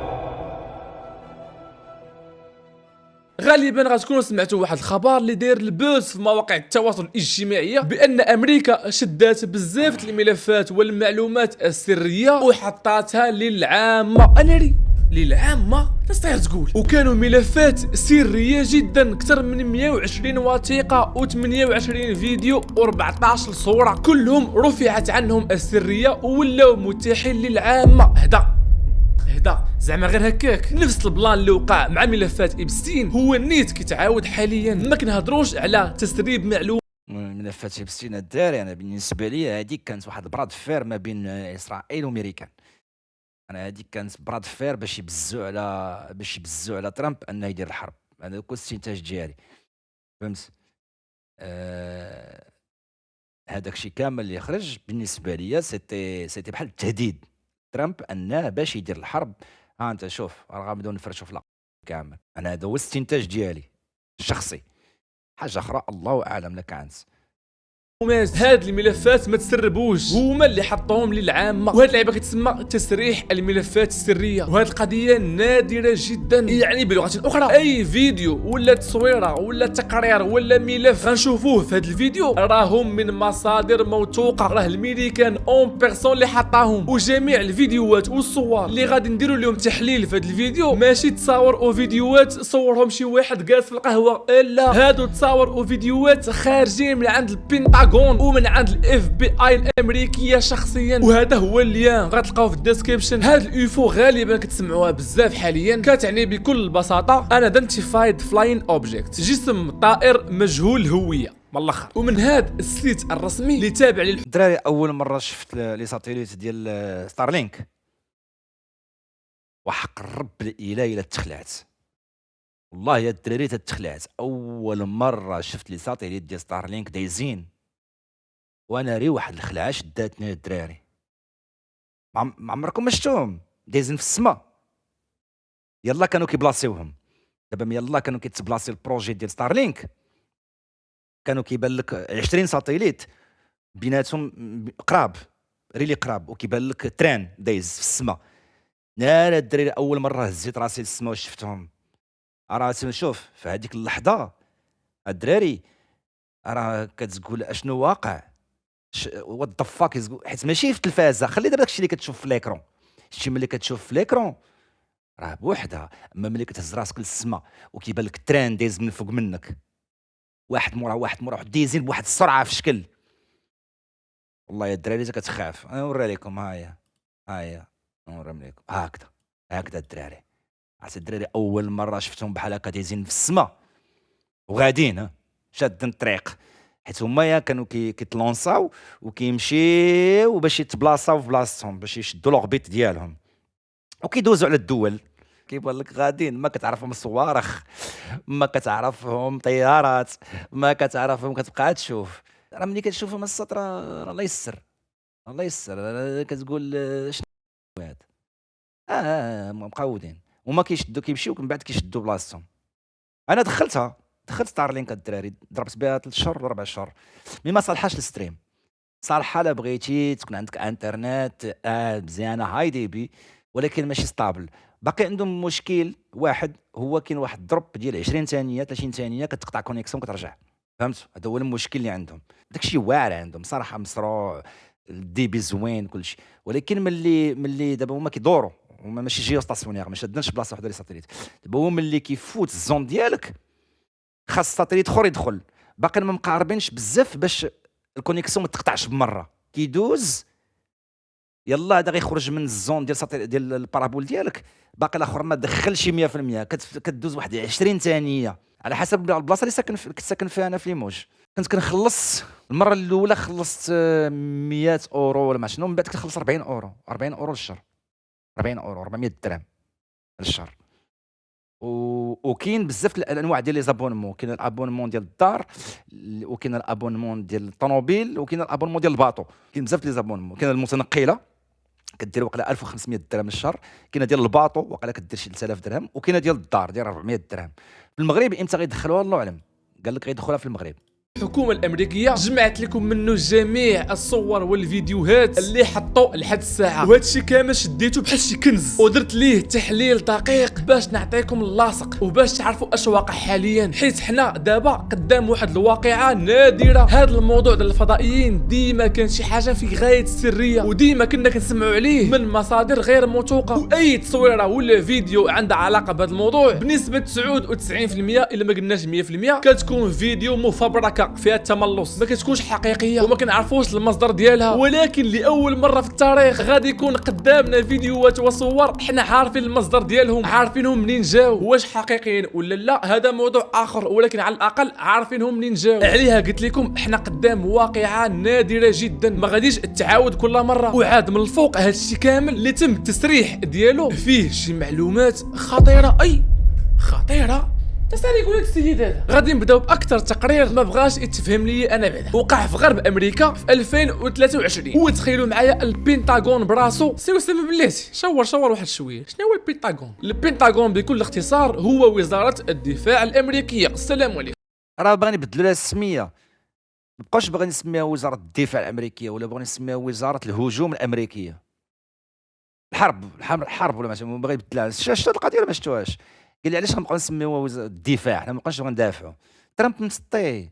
[SPEAKER 2] غالبا غتكونوا سمعتوا واحد الخبر اللي داير البوز في مواقع التواصل الاجتماعي بان امريكا شدات بزاف الملفات والمعلومات السريه وحطاتها للعامه. انري للعامه تستطيع تقول، وكانوا ملفات سريه جدا، اكثر من 120 وثيقه و28 فيديو و14 صوره، كلهم رفعت عنهم السريه ولاو متاحين للعامه. هذا زعما غير هكاك نفس البلان اللي وقع مع ملفات إبستين هو النيت كيتعاود حاليا. ما كنهضروش على تسريب معلومات
[SPEAKER 1] ملفات إبستين الداري، انا بالنسبه لي هذيك كانت واحد براد فير ما بين اسرائيل وامريكان. انا هذيك كانت براد فير باش يبزوا على ترامب انه يدير الحرب. هذا هو الاستنتاج ديالي، فهمت؟ هذاك الشيء كامل اللي خرج بالنسبه لي سيتي بحال التهديد ترامب انه باش يدير الحرب. ها انت شوف راه غنبداو نفرشوا في الأرض كامل. انا هذا هو الاستنتاج ديالي الشخصي. حاجه اخرى الله اعلم لا كانت.
[SPEAKER 2] هاد الملفات ما تسربوش، هما اللي حطوهم للعامه، وهاد اللعبه كتسمى تسريح الملفات السريه، وهاد القضيه نادره جدا. يعني بلغه اخرى اي فيديو ولا تصويره ولا تقرير ولا ملف غنشوفوه في هاد الفيديو راهم من مصادر موثوقه، راه الميريكان اون بيرسون اللي حطاهم، وجميع الفيديوهات والصور اللي غادي نديروا لهم تحليل في هاد الفيديو ماشي تصاور او فيديوهات صورهم شي واحد جالس في القهوه، لا هادو تصاور او فيديوهات خارجين من عند البنتاغون ومن عند الاف بي اي الامريكيه شخصيا، وهذا هو اللين غتلقاو في الديسكريبشن. هاد اليوفو غالبا كتسمعوها بزاف حاليا، كتعني بكل بساطه ان ايدنتيفايد فلاين اوبجيكت، جسم طائر مجهول الهويه من الاخر. ومن هاد السيت الرسمي اللي تابع
[SPEAKER 1] الدراري اول مره شفت لي ساتيليت ديال ستارلينك، وحق الرب الالهي لا تخلعت، والله يا الدراري تتخلعت. اول مره شفت لي ساتيليت ديال ستارلينك دايزين، وانا ري واحد الخلعه شداتني الدراري. ما عمركم ما شفتوهم دايزين في السماء؟ يلا كانوا كيبلاصيوهم دابا، يلا كانوا كيتبلاصي البروجي ديال ستارلينك، كانوا كيبان لك 20 ساتيليت بيناتهم قراب، ريلي قراب، وكيبان لك تران دايز في السماء. نارا الدراري اول مره هزيت راسي للسماء وشفتهم. راه شوف في هذيك اللحظه الدراري راه كتقول اشنو واقع، وات ذا فاك، حيت ماشي في التلفازه. خلي دابا داكشي اللي كتشوف في ليكرون، شتي ملي كتشوف في ليكرون راه بوحدها، اما ملي كتهز راسك للسما وكيبان لك التران دايز من فوق منك، واحد مورا واحد دايزين بواحد السرعه في الشكل. والله يا الدراري كتخاف. انا نوري لكم، ها هي نوري لكم هكذا الدراري. عرفتي الدراري اول مره شفتهم بحال هكا دايزين في السما وغاديين شادين الطريق، حيت هما كانوا كيتلونساو وكيمشيو باش يتبلاصاو في بلاصتهم باش يشدوا لوغبيت ديالهم، وكيدوزوا على الدول. كيبان لك غاديين، ما كتعرفهم صواريخ، ما كتعرفهم طيارات، ما كتعرفهم، كتبقى تشوف. راه ملي كتشوفهم السط راه الله يسر، الله يسر. كتقول شنو هذا؟ مقودين وما كيمشيو من بعد كيشدوا بلاصتهم. انا دخلت ستارلينك الدراري، ضربت بها 3 شهور ولا 4 شهور، مي ما صالحاش الستريم. صالحه لا بغيتي تكون عندك انترنت مزيانه هاي دي بي، ولكن ماشي ستابل. باقي عندهم مشكل واحد، هو كاين واحد الدروب ديال 20 ثانيه 30 ثانيه كتقطع كونيكسيون كترجع، فهمت؟ هذا هو المشكل اللي عندهم. داكشي واعر عندهم صراحه، مشروع الدي بي زوين كلشي، ولكن ملي دابا هما كيدوروا، هما ماشي جيو ستاسيونير، ما شادناش بلاصه وحده لي ساتيليت. دابا هو ملي كيفوت الزون ديالك خاص ساتيليت اخر يدخل، باقي ما مقاربينش بزاف باش الكونيكسيون ما تقطعش بمره. كيدوز يلا هذا غيخرج من الزون ديال البارابول ديالك، باقي الاخر ما دخلش 100%، كتدوز واحد 20 ثانيه على حسب البلاصه اللي كنت ساكن فيها انا في ليموج. كنت كنخلص المره الاولى خلصت 100 اورو ولا ما شنو، من بعد كنخلص 40 اورو للشهر، 40 اورو 400 درهم للشهر. وكاين بزاف الانواع ديال لي زابونمون. كاين الابونمون ديال الدار، وكاين الابونمون ديال الطوموبيل، وكاين الابونمون ديال الباطو. كاين بزاف لي زابونمون. كاين المتنقله كدير وقيلا 1500 درهم الشهر، كاينه ديال الباطو وقيلا كدير شي 3000 درهم، وكاينه ديال الدار ديال 400 درهم. في المغرب امتى غيدخلوها الله اعلم، قال لك غيدخلوها في المغرب.
[SPEAKER 2] الحكومة الأمريكية جمعت لكم منه جميع الصور والفيديوهات اللي حطوا لحد الساعة، وهذا الشيء كامل شديته بحال شي كنز ودرت ليه تحليل دقيق باش نعطيكم اللاصق وباش تعرفوا اش واقع حاليا، حيت حنا دابا قدام واحد الواقعة نادرة. هذا الموضوع ديال الفضائيين ديما كان شي حاجة في غاية السرية، وديما كنا كنسمعوا عليه من مصادر غير موثوقة، واي تصويرة ولا فيديو عندها علاقة بهذا الموضوع بنسبة 99% الا ما قلناش 100% كتكون فيديو مفبركة فيها التملص، ما كتكونش حقيقيه وما كنعرفوش المصدر ديالها. ولكن لاول مره في التاريخ غادي يكون قدامنا فيديوهات وصور حنا عارفين المصدر ديالهم، عارفينهم منين جاو، واش حقيقيين ولا لا هذا موضوع اخر، ولكن على الاقل عارفينهم منين جاو. عليها قلت لكم حنا قدام واقعه نادره جدا ما غاديش تعاود كل مره، وعاد من الفوق هذا الشيء كامل اللي تم التسريح ديالو فيه شي معلومات خطيره. اي خطيره تسالي يقول لك السيد هذا. غادي نبداو باكثر تقرير ما بغاش يتفهم لي انا بعدا. وقع في غرب امريكا في 2023، وتخيلوا معايا البنتاغون براسو. سيو سمي بلاتي شور واحد شويه. شنو هو البنتاغون؟ البنتاغون بكل اختصار هو وزاره الدفاع الامريكيه. السلام عليكم.
[SPEAKER 1] راه باغي يبدلوا لها السميه، مابقاوش باغي نسميها وزاره الدفاع الامريكيه، ولا باغي نسميها وزاره الهجوم الامريكيه. الحرب ولا ماشي باغي يبدلها. شفت القضيه ولا ما شفتوهاش؟ قال لي علاش غنبقاو نسميوها وزاره الدفاع، حنا مابقاوش غندافعوا. ترامب مسطي،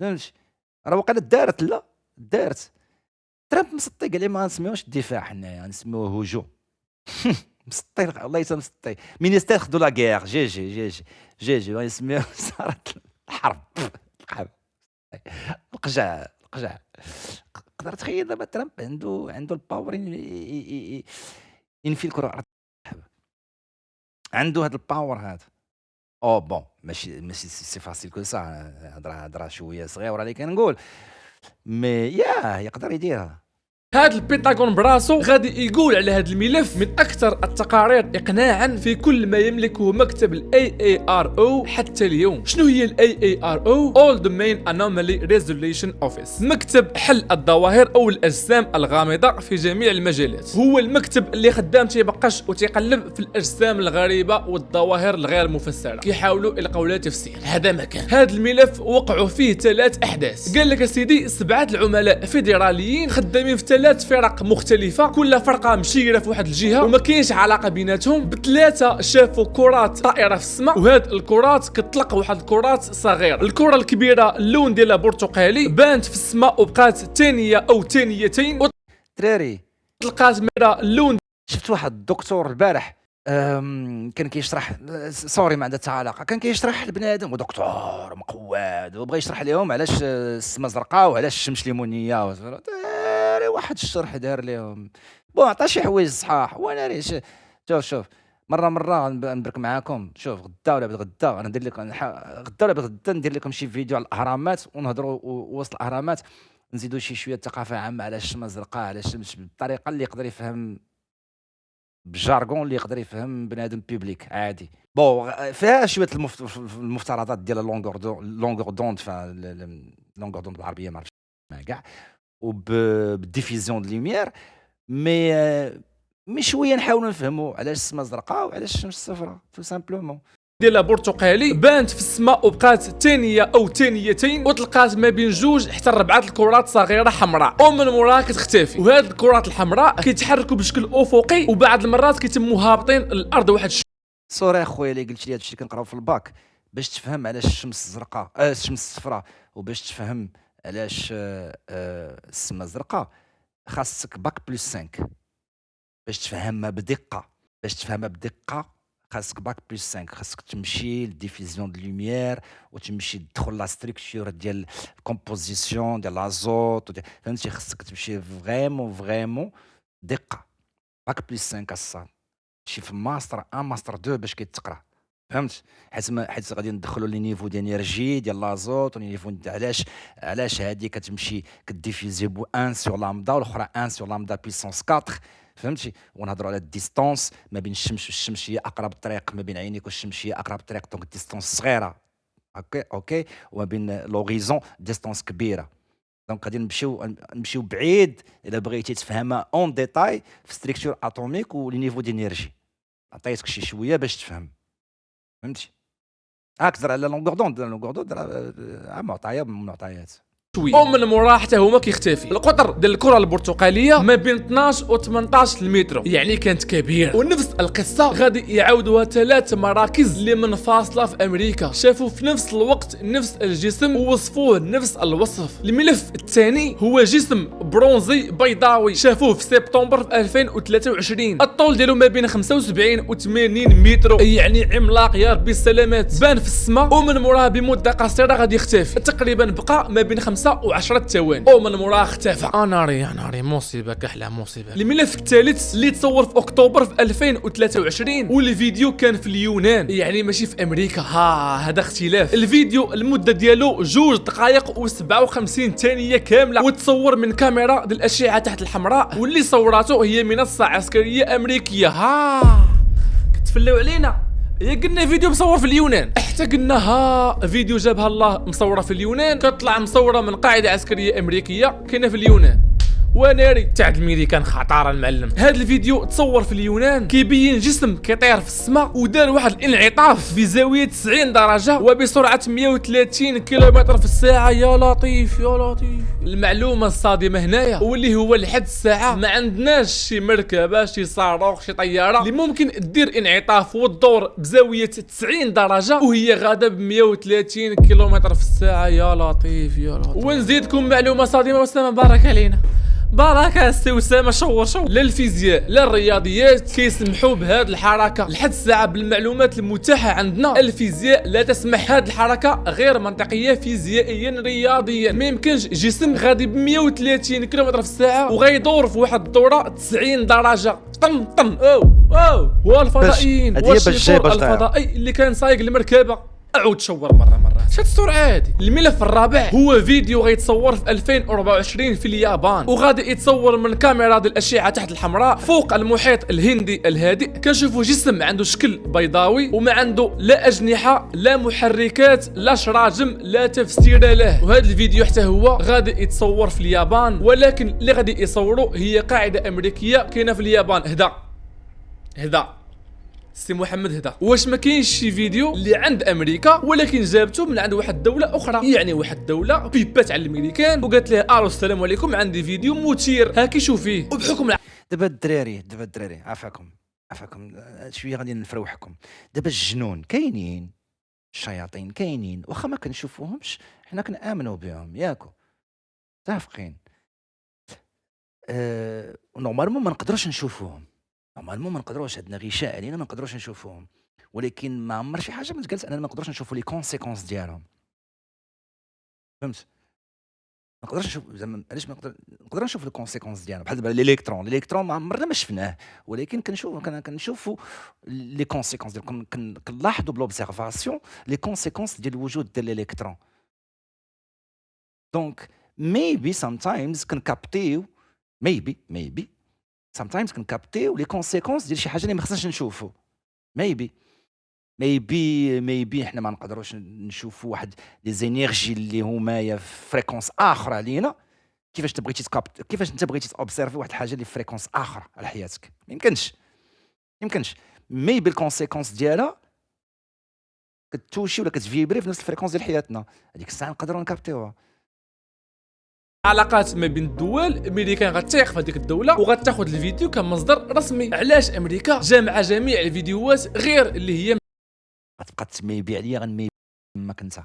[SPEAKER 1] فهمتي؟ راه واقيلا دارت ترامب مسطي، قال لي ما غنسميوهاش الدفاع، حنايا غنسميوه هجوم. مسطي الله يسامح مسطي. مينيستير دو لا غير جي غنسميوها وزاره الحرب. القجع. تقدر تخيل دابا ترامب عنده الباور ينفي الكره الارضيه، عنده هذا الباور هذا. بون ماشي سي فاسيل كو سا، هضره شويه صغيره اللي كنقول، مي يقدر يديرها.
[SPEAKER 2] هذا البنتاغون براسو غادي يقول على هذا الملف من اكثر التقارير اقناعا في كل ما يملكه مكتب الاي اي ار او حتى اليوم. شنو هي الاي اي ار او؟ All Domain Anomaly Resolution Office، مكتب حل الظواهر او الاجسام الغامضه في جميع المجالات. هو المكتب اللي خدام تيبقاش وتيقلب في الاجسام الغريبه والظواهر الغير مفسره، كيحاولوا يلقاو لها تفسير. هذا مكان هذا الملف وقعوا فيه 3 احداث. قال لك سيدي 7 العملاء فيدراليين خدامين في 3 فرق مختلفة، كل فرقة مشيرة في واحد الجهة وما كاينش علاقة بيناتهم. ب3 شافوا كرات طائرة في السماء، وهاد الكرات كتطلق واحد الكرات صغيرة. الكرة الكبيرة اللون ديالها برتقالي بانت في السماء وبقات ثانية أو ثانيتين،
[SPEAKER 1] تراري
[SPEAKER 2] وطلقات مرة اللون.
[SPEAKER 1] شفت واحد الدكتور البارح كان كيشرح، سوري ما عندها حتى علاقه، كان كيشرح البنادم ودكتور مقواد وبغى يشرح لهم علاش السما زرقاء وعلاش الشمس ليمونيه. واحد الشرح دار لهم بون عطى شي حوايج صحاح. وانا ريش شوف مره نبرك معاكم. شوف غدا ولا غدا انا ندير لكم غدا ولا غدا ندير لكم شي فيديو على الاهرامات، ونهضروا وسط الاهرامات نزيدوا شويه ثقافه عامه على الشمس الزرقاء، على الشمس بالطريقه اللي يقدر يفهم، بالجارغون اللي يقدر يفهم بنادم بيبليك عادي. بون فيها شويه المفترضات ديال لونغور دوند، لونغور دوند بالعربيه ما عرفتش كاع، وبالديفيزيون د لوميير، مي شويه نحاولوا نفهموا علاش السما زرقاء وعلاش الشمس صفراء تو سامبلومون.
[SPEAKER 2] ديالها برتقالي بانت في السماء وبقات ثانيه او ثانيتين، وطلقات ما بين 2 حتى 4 الكرات صغيره حمراء ومن موراها كتختفي. وهاد الكرات الحمراء كيتحركوا بشكل افقي، وبعض المرات كيتموا هابطين الارض واحد
[SPEAKER 1] سوري اخويا اللي قلت لي هادشي اللي كنقراو في الباك، باش تفهم علاش الشمس الزرقاء الشمس الصفراء، وباش تفهم علاش السما الزرقاء، خاصك باك بلس 5 باش تفهمها بدقه. خاصك باك بلس 5، خاصك تمشي لديفيزيون د لوميير، وتمشي تدخل لا ستركتور ديال الكومبوزيسيون ديال لازوت، فهمتي؟ خاصك تمشي فريمون دقه. باك بلس 5 الصاد تمشي في ماستر 1 ماستر 2 باش كيتقرا، فهمت؟ حيت غادي ندخلوا لي نيفو دينيرجي ديال لازوت، ونيفو علاش هادي كتمشي كديفيزي بو 1 سور لامدا والاخرى 1 سور لامدا بيسونس 4، فهمتي، ونهضروا على الديستونس ما بين الشمس والشمسيه، اقرب طريق ما بين عينيك والشمسيه اقرب طريق، دونك الديستونس صغيره. اوكي وما بين لوريزون ديستونس كبيره. دونك غادي نمشيو بعيد الا بغيتي تفهمها اون ديتاي في ستركتور اتوميك ولي نيفو دينيرجي. عطيتك شي شويه باش تفهم، فهمتي. اكثر على لونغوردون معطيات من المعطيات.
[SPEAKER 2] ومن موراه حتى هما كيختفي. القطر ديال الكره البرتقاليه ما بين 12 و 18 المتر، يعني كانت كبيره. ونفس القصه غادي يعاودوها 3 مراكز اللي منفصله في امريكا، شافوا في نفس الوقت نفس الجسم ووصفوه نفس الوصف. الملف الثاني هو جسم برونزي بيضاوي، شافوه في سبتمبر 2023، الطول ديالو ما بين 75 و 80 متر، يعني عملاق يا ربي السلامات. بان في السماء ومن موراه بمده قصيره غادي يختفي، تقريبا بقى ما بين 5 و10 ثواني ومن موراه اختفى. ناري مصيبه كحله مصيبه. الملف الثالث اللي تصور في اكتوبر في 2023 والفيديو كان في اليونان، يعني ماشي في امريكا. هذا اختلاف. الفيديو المده ديالو 2 دقائق و57 ثانيه كامله، وتصور من كاميرا ديال الاشعه تحت الحمراء، واللي صوراته هي منصه عسكريه امريكيه. كتفلاو علينا. يا قلنا فيديو مصور في اليونان، حتى قلنا فيديو جابها الله مصوره في اليونان، كتطلع مصوره من قاعده عسكريه امريكيه كاينه في اليونان. وناري تاع الميريكان خطاره المعلم. هذا الفيديو تصور في اليونان، كيبين جسم كيطير في السماء ودار واحد الانعطاف بزاويه 90 درجه وبسرعه 130 كيلومتر في الساعه. يا لطيف يا لطيف. المعلومه الصادمه هنايا واللي هو لحد الساعه ما عندناش شي مركبه شي صاروخ شي طياره اللي ممكن دير انعطاف وتدور بزاويه 90 درجه وهي غاده ب 130 كيلومتر في الساعه. يا لطيف يا لطيف. ونزيدكم معلومه صادمه وسلام بارك علينا. بركة السي أسامة شور. لا الفيزياء لا الرياضيات كيسمحوا بهذه الحركة لحد الساعة. بالمعلومات المتاحة عندنا الفيزياء لا تسمح هذه الحركة غير منطقية فيزيائيا رياضيا. ما يمكنش جسم غادي ب 130 كيلومتر في الساعة وغيدور في واحد الدورة 90 درجة. طن أو هو الفضائيين والشيفور الفضائي اللي كان سايق المركبة اعود شور مرة شات السرعه هادي. الملف الرابع هو فيديو غيتصور في 2024 في اليابان وغادي يتصور من كاميرا ديال الاشعه تحت الحمراء فوق المحيط الهندي الهادئ. كنشوفوا جسم عنده شكل بيضاوي وما عنده لا اجنحه لا محركات لا شراجم لا تفسير له. وهذا الفيديو حتى هو غادي يتصور في اليابان، ولكن اللي غادي يصوروا هي قاعده امريكيه كاينه في اليابان. هدا سي محمد هدا. واش ما كاينش شي فيديو اللي عند امريكا ولكن جابته من عند واحد الدوله اخرى؟ يعني واحد الدوله بيبات على الامريكان وقالت لها الو السلام عليكم عندي فيديو مثير هاكي شوفيه. وبحكم
[SPEAKER 1] دابا الدراري عافاكم شويه غادي نفروحكم. دابا الجنون كاينين، الشياطين كاينين، واخا ما كنشوفوهمش حنا كنامنوا بهم ياكو متفقين. نورمالمون ما نقدروش نشوفوهم، نورمالمون ما نقدروش، عندنا غشاء علينا ما نقدروش نشوفوهم، ولكن ما عمر شي حاجه ما تقالت اننا ما نقدروش نشوفوا لي كونسيكونس ديالهم. فهمت؟ ما نقدرش نشوف زعما علاش ما نقدر نشوف لي كونسيكونس ديالهم. بحال دابا الالكترون ما عمرنا ما شفناه، ولكن كنشوفوا لي كونسيكونس ديال كنلاحظوا بلوبزيرفاسيون لي كونسيكونس ديال الوجود ديال الالكترون. دونك ميبي sometimes كنكابتيو ميبي sometimes كنكابتيو لي كونسيكونس ديال شي حاجه اللي ما خصناش نشوفو. ميبي حنا ما نقدروش نشوفوا واحد لي زينيرجي اللي هما في فريكونس اخر علينا. كيفاش انت بغيتي تاوبسيرفي واحد الحاجه اللي في فريكونس اخر على حياتك؟ ما يمكنش. ميبي الكونسيكونس ديالها كتوشي ولا كتفيبري في نفس الفريكونس ديال حياتنا، هذيك الساعه نقدروا نكابتيوها.
[SPEAKER 2] علاقات ما بين الدول، امريكا غتثيق في هذيك الدوله وغتاخذ الفيديو كمصدر رسمي. علاش امريكا جامعه جميع الفيديوهات غير اللي هي
[SPEAKER 1] غتبقى تميبي عليا غنميبي ما كنت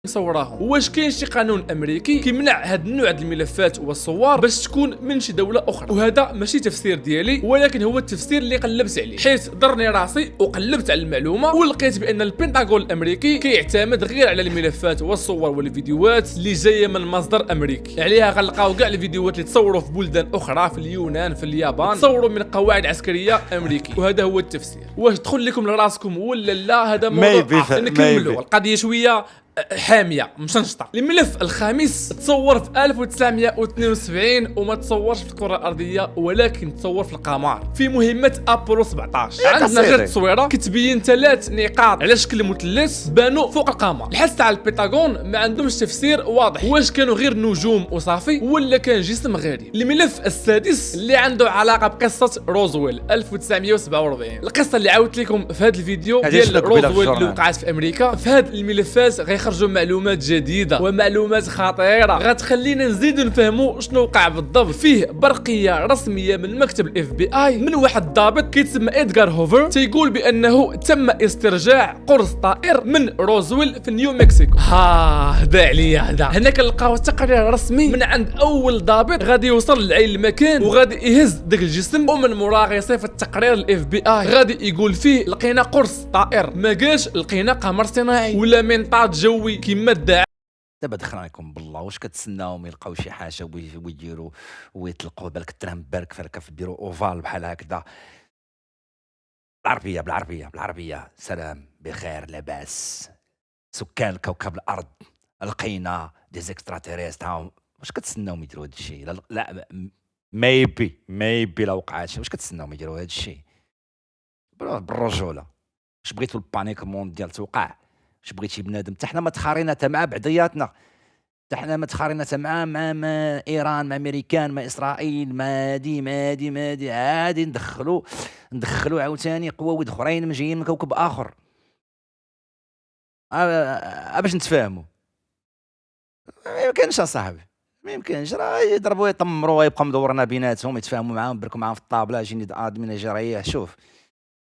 [SPEAKER 2] مصوراهم؟ واش كاين شي قانون امريكي كيمنع هاد النوع ديال الملفات والصور باش تكون من شي دوله اخرى؟ وهذا ماشي تفسير ديالي ولكن هو التفسير اللي قلبت عليه، حيت ضرني راسي وقلبت على المعلومه ولقيت بان البنتاغون الامريكي كيعتمد غير على الملفات والصور والفيديوهات اللي جايه من مصدر امريكي. عليها غنلقاو كاع الفيديوهات اللي تصوروا في بلدان اخرى، في اليونان في اليابان، تصوروا من قواعد عسكريه امريكيه. وهذا هو التفسير. واش دخل لكم لراسكم ولا لا؟ هذا موضوع نكملوا القضيه شويه حاميه مشنشطه. الملف الخامس تصور في 1972 وما تصورش في الكره الارضيه ولكن تصور في القمر في مهمه ابولو 17. عندنا غير تصويره كتبين 3 نقاط على شكل مثلث بانوا فوق القمر. الحث تاع البنتاغون ما عندهمش تفسير واضح، واش كانوا غير نجوم وصافي ولا كان جسم غادي. الملف السادس اللي عنده علاقه بقصه روزويل 1947، القصه اللي عاودت لكم في هذا الفيديو ديال روزويل اللي وقعت في امريكا. في هذه الملفات غيخرجوا معلومات جديده ومعلومات خطيره غتخلينا نزيدوا نفهموا شنو وقع بالضبط. فيه برقيه رسميه من مكتب الاف بي اي من واحد الضابط كيتسمى ادغار هوفر تيقول بانه تم استرجاع قرص طائر من روزويل في نيو مكسيكو. هدا عليا هدا. هنا كنلقاو تقرير رسمي من عند اول ضابط غادي يوصل لعين المكان وغادي يهز داك الجسم، ومن مورا غيصيفط التقرير الاف بي اي غادي يقول فيه لقينا قرص طائر، ما قالش لقينا قمر صناعي ولا منطاد جوي كما ادعى.
[SPEAKER 1] دابا دخلنا عليكم بالله، واش كتسناوهم يلقاو شي حاجه ويديروا ويطلقوا بالك ترامب بالك فالك يديروا اوفال بحال هكذا بالعربيه سلام بخير لاباس سكان كوكب الارض لقينا دي زيكسترا تيريست هاهم، واش كتسناوهم يديروا هذا الشيء؟ لا ميبي لا وقعات، واش كتسناوهم يديروا هذا الشيء؟ بالرجوله. واش بغيتوا البانيك مونديال توقع؟ واش بغيتي بنادم؟ حتى حنا ما تخارينا حتى مع بعضياتنا، حتى حنا ما تخارينا حتى مع ايران، مع امريكان، مع اسرائيل، مع هادي عادي ندخلوا عاوتاني قواوي اخرين جايين من كوكب اخر باش نتفاهموا. ما يمكنش اصاحبي، ما يمكنش. راه يضربوا يطمروا يبقى مدورنا بيناتهم يتفاهموا معاهم بركوا معاهم في الطابله جيني ادمين جريه. شوف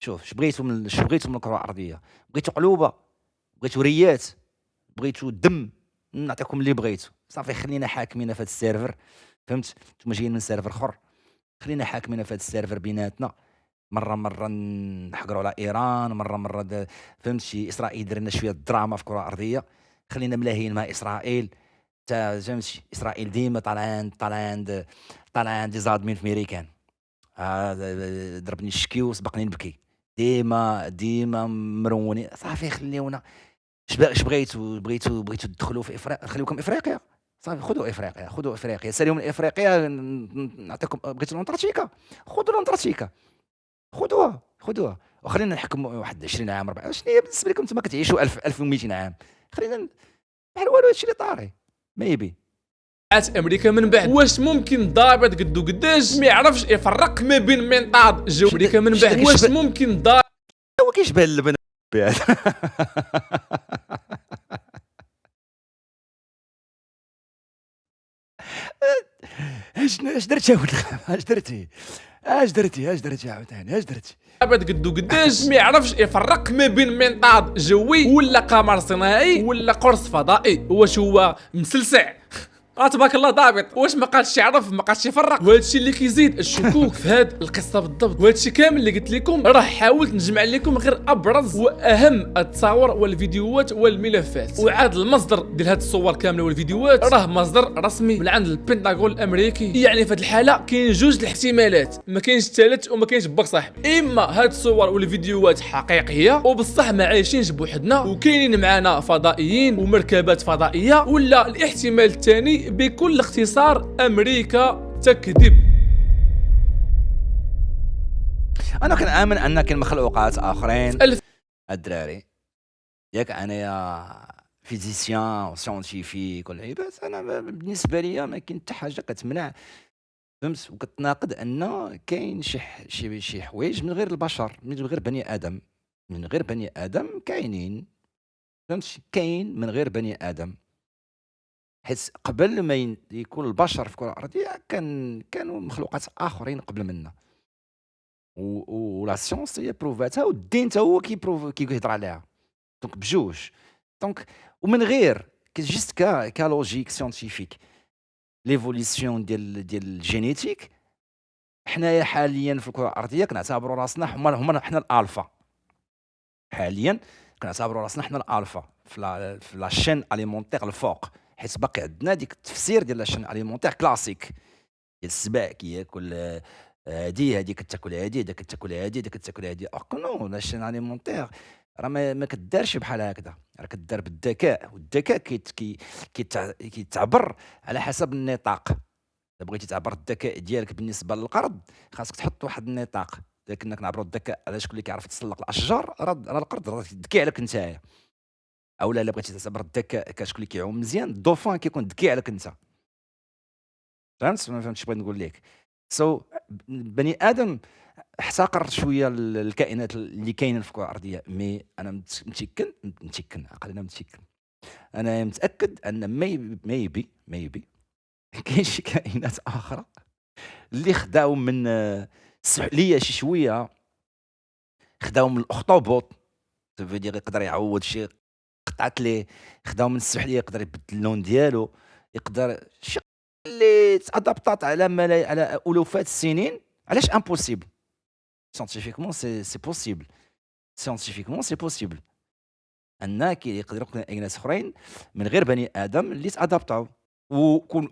[SPEAKER 1] اش بغيتوا من الكره الارضيه؟ بغيتوا قلوبه؟ بغيتوا ريات؟ بغيتوا دم؟ نعطيكم اللي بغيتوا صافي. خلينا حاكمين في هذا السيرفر، فهمت؟ نتوما جايين من سيرفر اخر، خلينا حاكمين في هذا السيرفر بيناتنا. مره نحقروا على ايران، مره فهمت شي اسرائيل دار لنا شويه دراما في الكره الارضيه، خلينا ملاهيين مع اسرائيل. فهمتي اسرائيل ديما طالعين دي زادمين في ميريكان. ضربني الشكي وسبقني نبكي، ديما مروني صافي. خليونا اش بغيتوا تدخلوا في افريقيا؟ خليوكم افريقيا صافي. خذوا افريقيا ساليهم من افريقيا. نعطيكم بغيتوا الانتاركتيكا، خذوا الانتاركتيكا، خذوها وخلينا نحكموا واحد 20 عام 4. شنو هي بالنسبه لكم نتوما كتعيشوا 1200 عام؟ خلينا بحال والو هادشي اللي طاري ميبي.
[SPEAKER 2] امريكا من بعد واش ممكن ضابط قدو قداش ما يعرفش يفرق ما بين منطاد جو امريكا من بعد واش ممكن ضابط
[SPEAKER 1] هو كيشبه اللبن اش درتي عاوتاني؟ اش درتي؟
[SPEAKER 2] ضابط قدو قداش ما يعرفش يفرق ما بين منطاد جوي ولا قمر صناعي ولا قرص فضائي. واش هو مسلسع؟ تبارك الله ضابط واش ما قادش يعرف ما قادش يفرق. وهذا الشيء اللي كيزيد الشكوك في هذه القصه بالضبط. وهذا الشيء كامل اللي قلت لكم راه حاولت نجمع لكم غير ابرز واهم التصاور والفيديوهات والملفات، وعاد المصدر ديال هذه الصور كامله والفيديوهات راه مصدر رسمي من عند البنتاغون الامريكي. يعني في هذه الحاله كاين جوج الاحتمالات، ما كاينش ثالث وما كاينش باك صاحبي. اما هذه الصور والفيديوهات حقيقيه وبصح ما عايشينش بوحدنا وكاينين معنا فضائيين ومركبات فضائيه، ولا الاحتمال الثاني بكل اختصار امريكا تكذب.
[SPEAKER 1] انا كنآمن ان كاين مخلوقات اخرين الدراري ياك. انايا فيزيسيان سيانتيفيك ولا عباد، انا بالنسبه لي ما كاين حتى حاجه كتمنع فهمت وكتناقض ان كاين شي حوايج من غير البشر، من غير بني ادم كاينين، فهمت؟ كاين من غير بني ادم، حيت قبل ما يكون البشر في الكره الارضيه كانوا مخلوقات اخرين قبل منا، ولا سيونس هي بروفاتها، والدين حتى هو كيهضر عليها. دونك بجوج، دونك ومن غير جيست كالوجيك سيونتيفيك ليفوليسيون ديال الجينيتيك. حنايا حاليا في الكره الارضيه كنعتبروا راسنا حنا الالفا. حاليا كنعتبروا راسنا حنا الالفا في لاشين اليمونتير الفوق، حيت باقي عندنا ديك التفسير ديال لاشين اليمونتير كلاسيك ديال السباع كياكل هذيك كتاكل هذه، هذيك كتاكل هذه، هذيك كتاكل هذه. نو لاشين اليمونتير راه ما كدارش بحال هكذا، راه كدار بالذكاء، والذكاء كيتعبر على حسب النطاق. إلا بغيتي تعبر الذكاء ديالك بالنسبة للقرض خاصك تحط واحد النطاق. إذا كنا كنعبروا الذكاء على شكون اللي كيعرف يتسلق الأشجار، راه القرض راه ذكي عليك نتايا. أولا إلا بغيتي تعتبر الذكاء كشكون اللي كيعوم مزيان، الدوفان كيكون ذكي عليك أنت. فهمت؟ ما فهمتش بغيت نقول لك. بني آدم احتقر شويه الكائنات اللي كاينين في الكره الارضيه، مي انا انا متاكد ان ميبي كاين شي كائنات اخرى اللي خداو من السحليه شي شويه، خداو من الاخطبوط دير يقدر يعوض شي قطعت ليه، خداو من السحليه يقدر يبدل اللون ديالو، يقدر شي اللي تادابطات على الوفات السنين. علاش امبوسيبل؟ سيانتيفيكمون سي بوسيبل، سيانتيفيكمون سي بوسيبل ان يقدروا يكونوا كائنات اخرين من غير بني ادم اللي تادابطاو،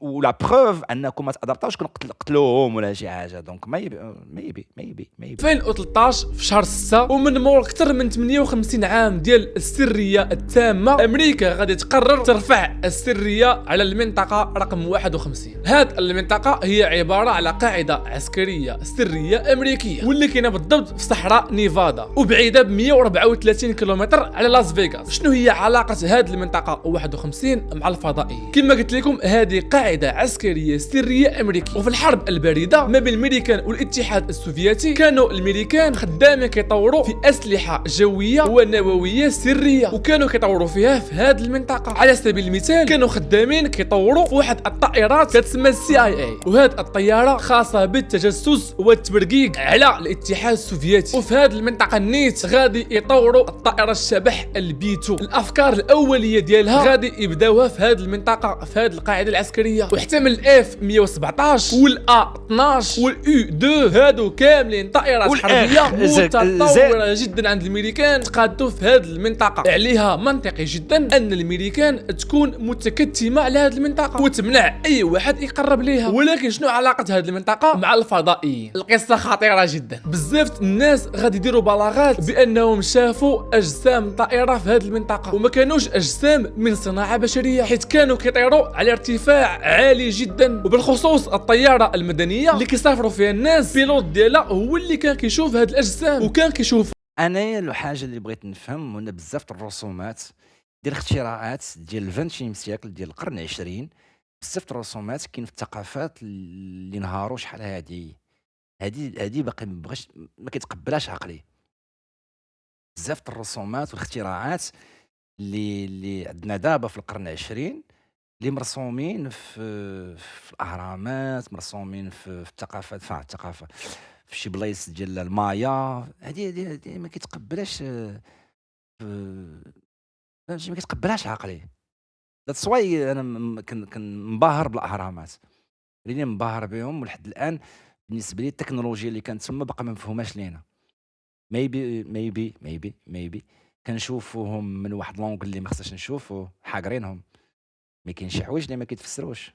[SPEAKER 1] ولا بروف انكم ما تادابطاوش كون قتلوهم ولا شي حاجه. دونك ميبي
[SPEAKER 2] 2013 في شهر 6 ومن مور اكثر من 58 عام ديال السريه التامه، امريكا غادي تقرر ترفع السريه على المنطقه رقم 51. هاد المنطقه هي عباره على قاعده عسكريه سريه امريكيه واللي كاينه بالضبط في صحراء نيفادا وبعيده ب 134 كيلومتر على لاس فيغاس. شنو هي علاقه هاد المنطقه 51 مع الفضائيين؟ كما قلت لكم هذه قاعده عسكريه سريه امريكيه، وفي الحرب البارده ما بين الامريكان والاتحاد السوفيتي كانوا الامريكان خدامين كيطوروا في اسلحه جويه ونوويه سريه، وكانوا كيطوروا فيها في هذه المنطقه. على سبيل المثال كانوا خدامين كيطوروا في واحد الطائرات كتسمى CIA، وهذه الطياره خاصه بالتجسس والتبرقيق على الاتحاد السوفيتي. وفي هذه المنطقه النيت غادي يطوروا الطائره الشبح البي 2. الافكار الاوليه ديالها غادي يبداوها في هذه المنطقه في هذه القاعده العسكريه، وحتى من الاف 117 والا 12 والاو 2 هادو كاملين طائرات حربيه متطوره جدا عند الامريكان تقادوا في هذه المنطقه. عليها منطقي جدا ان الامريكان تكون متكتمه على هذه المنطقه وتمنع اي واحد يقرب ليها. ولكن شنو علاقه هذه المنطقه مع الفضائيين؟ القصه خطيره جدا. بزاف الناس غادي يديروا بلاغات بانهم شافوا اجسام طائره في هذه المنطقه، وما كانوش اجسام من صناعه بشريه حيت كانوا كيطيروا على ارتفاع عالي جدا. وبالخصوص الطياره المدنيه اللي كيسافروا فيها الناس، بيلوت ديالها هو اللي كان كيشوف هذه الاجسام وكان كيشوف.
[SPEAKER 1] انايا الحاجه اللي بغيت نفهم هنا بزاف الرسومات ديال الاختراعات ديال الفانشيم سيكل ديال القرن 20، بزاف الرسومات كاين في الثقافات اللي نهاروا شحال هادي باقي ما كيتقبلهاش عقلي. بزاف الرسومات والاختراعات اللي عندنا دابا في القرن 20 اللي مرسومين في الاهرامات، مرسومين في الثقافات، في شي بلايص ديال المايا. هادي ما كيتقبلهاش فهمتي، ما كيتقبلهاش عقلي. ذاتس واي انا كنباهر بالاهرامات، لاني منبهر بهم. ولحد الان بالنسبه لي التكنولوجيا اللي كانت تما باقا ما مفهوماش لينا. ميبي كنشوفوهم من واحد لونغ اللي ما خصناش نشوفو، حاقرينهم. ما كاين شي حوايج اللي ما كيتفسروش.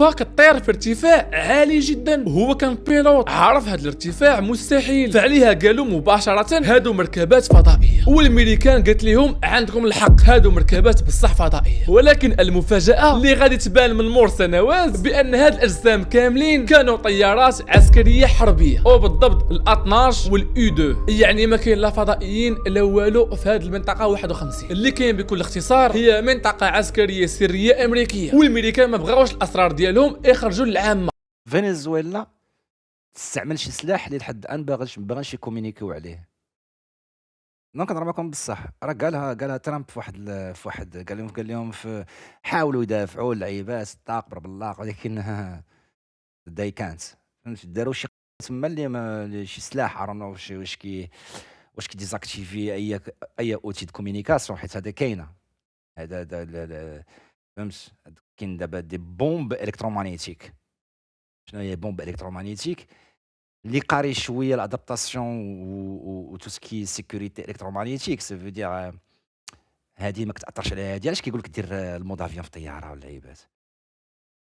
[SPEAKER 2] كطير في ارتفاع عالي جدا، وهو كان بيلوت عرف هذا الارتفاع مستحيل، فعليها قالوا مباشره هادو مركبات فضائيه. والامريكان قالت لهم عندكم الحق، هادو مركبات بصح فضائيه. ولكن المفاجاه اللي غادي تبان من مور سنوات بان هاد الاجسام كاملين كانوا طيارات عسكريه حربيه، وبالضبط الا 12 والاو 2. يعني ما كاين لا فضائيين لا والو في هذه المنطقه 51 اللي كاين بكل اختصار هي منطقه عسكريه سريه امريكيه. والامريكان ما بغاوش الاسرار ديالهم يخرجوا للعامه.
[SPEAKER 1] فنزويلا تستعمل شي سلاح اللي لحد الان باغاش يكومونيكيو عليه. دونك نضرب لكم بصح، راه قالها ترامب في واحد قال لهم حاولوا يدافعوا اللعيبات الطاق بالله، ولكن داي كانت فهمت. داروا شي تما اللي شي سلاح عرفنا واش كي ديزاكتيفي اي اوتي دو كومونيكاسيون، حيت هذا كاينه. هذا فهمت. كاين دابا دي بومب الكترومغنيتيك. شنو هي بومب الكترومغنيتيك؟ اللي قاري شويه الادابتاسيون و تو سكي سيكوريتي الكترومغنيتيك، سي فو دير هادي ما كتاثرش عليها. هادي علاش كيقول لك دير المود افيون في الطياره ولا عيبات.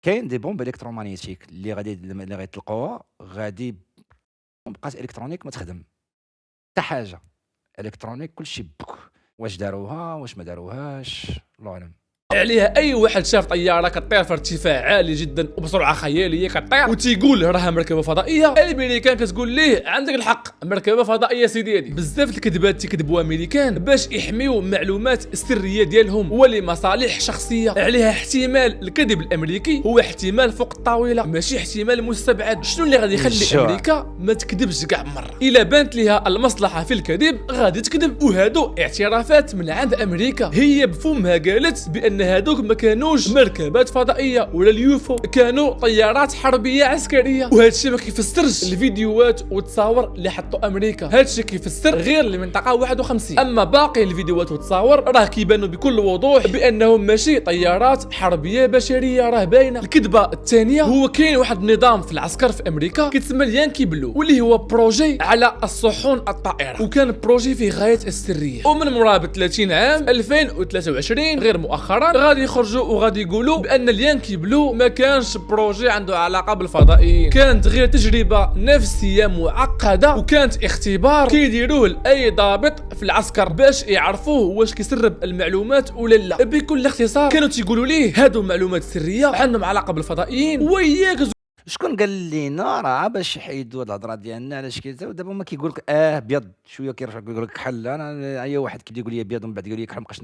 [SPEAKER 1] كاين دي بومب الكترومغنيتيك اللي غادي تلقوها غادي بقات الكترونيك ما تخدم حتى حاجه. الكترونيك كلشي واش داروها واش ما داروهاش الله اعلم.
[SPEAKER 2] عليها اي واحد شاف طياره كطير في ارتفاع عالي جدا وبسرعه خياليه كطير وتيقول راها مركبه فضائيه، الامريكان كتقول ليه عندك الحق مركبه فضائيه سيدي. هذه بزاف الكذبات تيكذبوها الامريكان باش يحميو معلومات سريه ديالهم ولمصالح شخصيه. عليها احتمال الكذب الامريكي هو احتمال فوق الطاوله ماشي احتمال مستبعد. شنو اللي غادي يخلي امريكا ما تكذبش كاع مره؟ الا بانت ليها المصلحه في الكذب غادي تكذب، وهادو اعترافات من عند امريكا. هي بفمها قالت بان هادوك ما كانوش مركبات فضائيه ولا اليوفو، كانوا طيارات حربيه عسكريه. وهذا الشيء ما كيفسرش الفيديوهات والتصاور اللي حطوا امريكا، هذا الشيء كيفسر غير المنطقه 51. اما باقي الفيديوهات والتصاور راه كيبانوا بكل وضوح بانهم ماشي طيارات حربيه بشريه، راه باينه. الكذبه الثانيه هو كاين واحد النظام في العسكر في امريكا كيتسمى اليانكي بلو، واللي هو بروجي على الصحون الطائره، وكان بروجي في غايه السريه. ومن مرابط 30 عام 2023 غير مؤخرا غادي يخرجوا وغادي يقولوا بان اليانكي بلو ما كانش بروجي عنده علاقه بالفضائيين، كانت غير تجربه نفسيه معقده وكانت اختبار كيديروه لاي ضابط في العسكر باش يعرفوه واش كيسرب المعلومات ولا لا. بكل اختصار كانوا تيقولوا ليه هادو معلومات سريه عندهم علاقه بالفضائيين، وياك
[SPEAKER 1] شكون قال لينا راه باش يحيدوا هاد الهضره ديالنا علاش كذا، ودابا هما كيقول لك ابيض شويه كيرجع يقول لك كحل. انا اي واحد كيقول لي ابيض ومن بعد يقول لي كحل مابقاش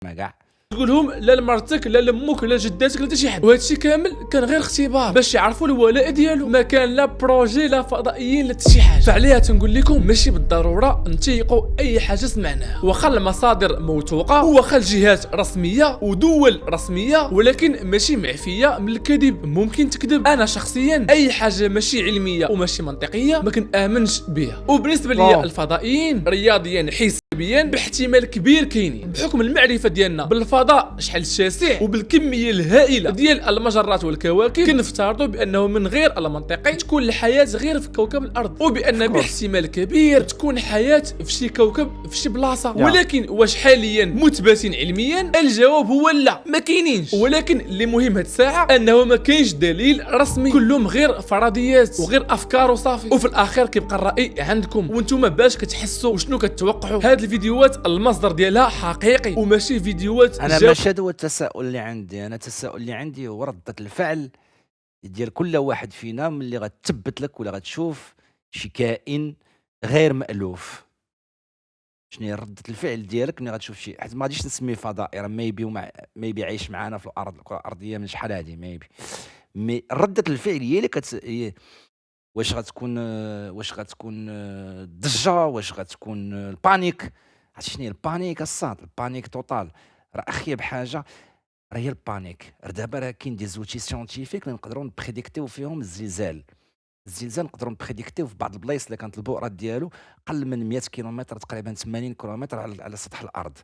[SPEAKER 1] ما كاع
[SPEAKER 2] تقول لهم لا لمرتك لا لامك لا لجداتك لا حتى شي حد. وهذا الشيء كامل كان غير اختبار باش يعرفوا الولاء ديالو، ما كان لا بروجي لا فضائيين لا حتى شي حاجه. فعليها تنقول لكم ماشي بالضروره نتيقوا اي حاجه سمعناها، واخا المصادر موثوقه واخا الجهات رسميه ودول رسميه، ولكن ماشي معفيه من الكذب. ممكن تكذب. انا شخصيا اي حاجه ماشي علميه وماشي منطقيه ما كنامنش بها. وبالنسبه لي الفضائيين رياضيا حسابيا باحتمال كبير كاينين، بحكم المعرفه ديالنا بالفضاء شحال شاسع وبالكميه الهائله ديال المجرات والكواكب، كنفترضوا بانه من غير المنطقي تكون الحياه غير في كوكب الارض، وبان باحتمال كبير تكون حياه في شي كوكب في شي بلاصه. ولكن واش حاليا مثبتين علميا؟ الجواب هو لا، ما كاينينش. ولكن اللي مهم هاد الساعه انه ما كاينش دليل رسمي، كلهم غير فرضيات وغير افكار وصافي. وفي الاخير كيبقى الراي عندكم وانتم باش كتحسوا وشنو كتوقعوا. هاد الفيديوهات المصدر ديالها حقيقي وماشي فيديوهات
[SPEAKER 1] انا باش هذا هو التساؤل اللي عندي. انا التساؤل اللي عندي هو ردة الفعل ديال كل واحد فينا ملي غتثبت لك ولا غتشوف شي كائن غير مألوف. شنو هي ردة الفعل ديالك ملي غتشوف شي حيت ما غاديش نسميه فضائي، راه ميبي عايش معنا في الكرة الارضيه من شحال هادي ميبي. مي ردة الفعل هي اللي واش غتكون الضجه، واش غتكون البانيك. عرفتي شنو هي البانيك؟ الصاد البانيك توتال راه اخيب حاجه راه هي البانيك. دابا راه كاين دي زوتي سيونتيفيك اللي نقدروا نبريديكتيو فيهم الزلزال نقدروا نبريديكتيو في بعض البلايص اللي كانت البؤره ديالو اقل من 100 كيلومتر تقريبا 80 كيلومتر على سطح الارض،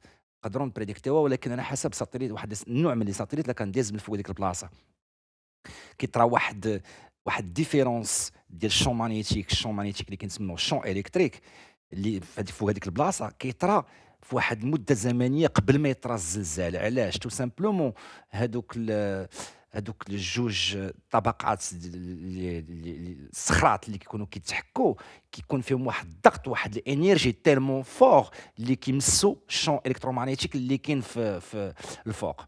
[SPEAKER 1] نقدروا نبريديكتيوها. ولكن على حسب ساتليت، واحد النوع من لي ساتليت اللي كان داز من فوق ديك البلاصه كيطرا واحد ديفيرونس ديال الشون مانيتيك اللي كنسموه الشون الكتريك اللي فوق هذيك البلاصه كيطرا في واحد المده زمنيه قبل ما يطرا الزلزال. علاش؟ تو سامبلومون هذوك الجوج طبقات الصخرات اللي كيكونوا كيتحكوا كيكون فيهم واحد الضغط واحد الانرجي تيلمون فور اللي كيمسوا الشون الكترومغناطيسي اللي كاين في الفوق.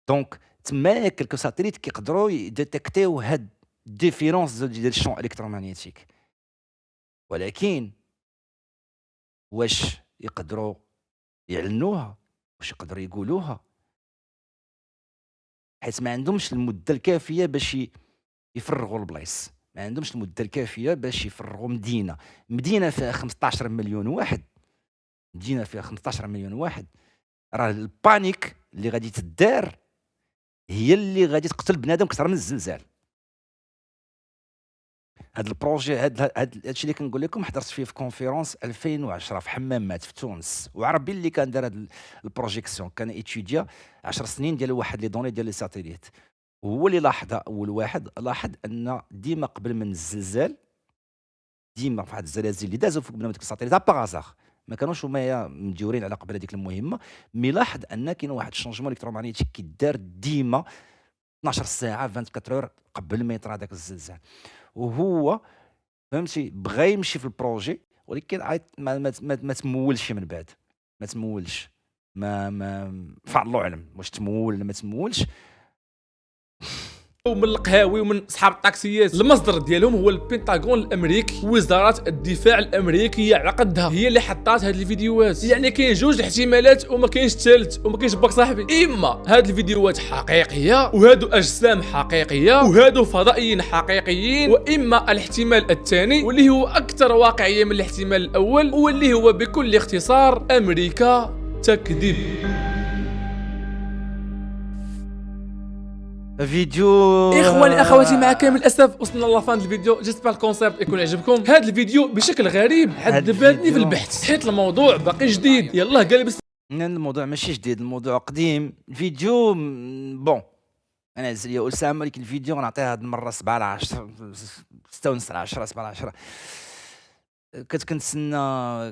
[SPEAKER 1] دونك تما كلكو ساتليت كيقدروا يديتيكتيو هاد ديفيرونس ديال الشون الكترومغناطيسي. ولكن واش يقدروا يعلنوها؟ واش يقدروا يقولوها؟ حيت ما عندهمش المده الكافيه باش يفرغوا البلايص، ما عندهمش المده الكافيه باش يفرغوا مدينه فيها 15 مليون واحد، راه البانيك اللي غادي تدار هي اللي غادي تقتل بنادم اكثر من الزلزال. هاد البروجي هادشي اللي كنقول لكم حضرت فيه في كونفيرونس 2010 في حمامات في تونس، وعربي اللي كان دار هاد البروجيكسيون كان ايتوديا 10 سنين ديال واحد لي دوني ديال لي ساتيليت. وهو اللي اول واحد لاحظ ان ديما قبل من الزلزال ديما في واحد الزلازل اللي دازوا فوق من ديك الساتيليت باغازاغ ما كانوش هما مديورين على قبل هذيك المهمه، مي لاحظ ان كاين واحد الشونجمون الكترومغناطيسي كيدار ديما 12 ساعه 24 اور قبل ما يطرا داك الزلزال. وهو فهمتي بغى يمشي في البروجي ولكن ما تمولش من بعد، ما تمولش، ما فالله اعلم واش تمول ولا ما تمولش.
[SPEAKER 2] ومن القهاوي ومن اصحاب الطاكسيات المصدر ديالهم هو البنتاغون الامريكي. وزاره الدفاع الامريكيه على قدها هي اللي حطات هاد الفيديوهات. يعني كاين جوج الاحتمالات وما كاينش الثالث وما كاينش باك صاحبي. اما هاد الفيديوهات حقيقيه وهادو اجسام حقيقيه وهادو فضائيين حقيقيين، واما الاحتمال الثاني واللي هو اكثر واقعيه من الاحتمال الاول واللي هو بكل اختصار امريكا تكذب.
[SPEAKER 1] فيديو
[SPEAKER 2] اخواني اخواتي مع كامل الاسف وصلنا لافان الفيديو. جيسبر الكونسيبت يكون عجبكم. هذا الفيديو بشكل غريب عذبني في البحث حيت الموضوع باقي جديد. يلاه قال
[SPEAKER 1] الموضوع ماشي جديد، الموضوع قديم. الفيديو بون انا زي يا اسامه، ولكن الفيديو غنعطيها هاد المره 7 على 10 6 ونص على 10 7 على 10. كنتسنى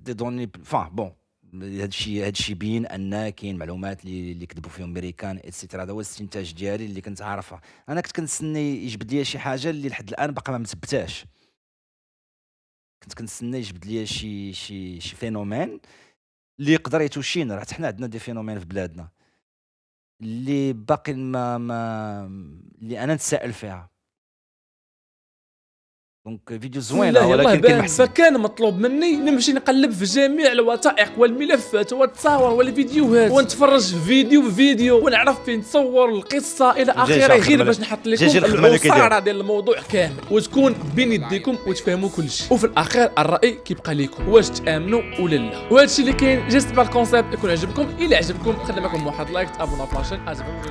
[SPEAKER 1] دي دوني بون هادشي يبين ان كاين معلومات اللي كذبوا فيهم امريكان اتسيتيرا. هذا هو الاستنتاج ديالي اللي كنت عارفه. انا كنت كنتسنى يجبد لي شي حاجه اللي لحد الان باقا ما مثبتاش. كنت كنتسنى يجبد لي شي فينومين اللي يقدر يتوشينا. راه حنا عندنا دي فينومين في بلادنا اللي باقي ما اللي انا نتسائل فيها. دونك فيديو زوينه ولكن كاين محسن.
[SPEAKER 2] فكان مطلوب مني نمشي نقلب في جميع الوثائق والملفات والتصاور والفيديوهات ونتفرج فيديو بفيديو ونعرف فين تصور القصه الى اخره، غير باش نحط لكم العصاره ديال الموضوع كامل وتكون بين يديكم وتفهموا كل شيء. وفي الاخير الراي كيبقى لكم واش تامنوا ولا لا. وهذا الشيء اللي كاين. جيسبر الكونسيبت يكون عجبكم. الى عجبكم خلي معكم واحد لايك، تابونوا في لاشين. عجبكم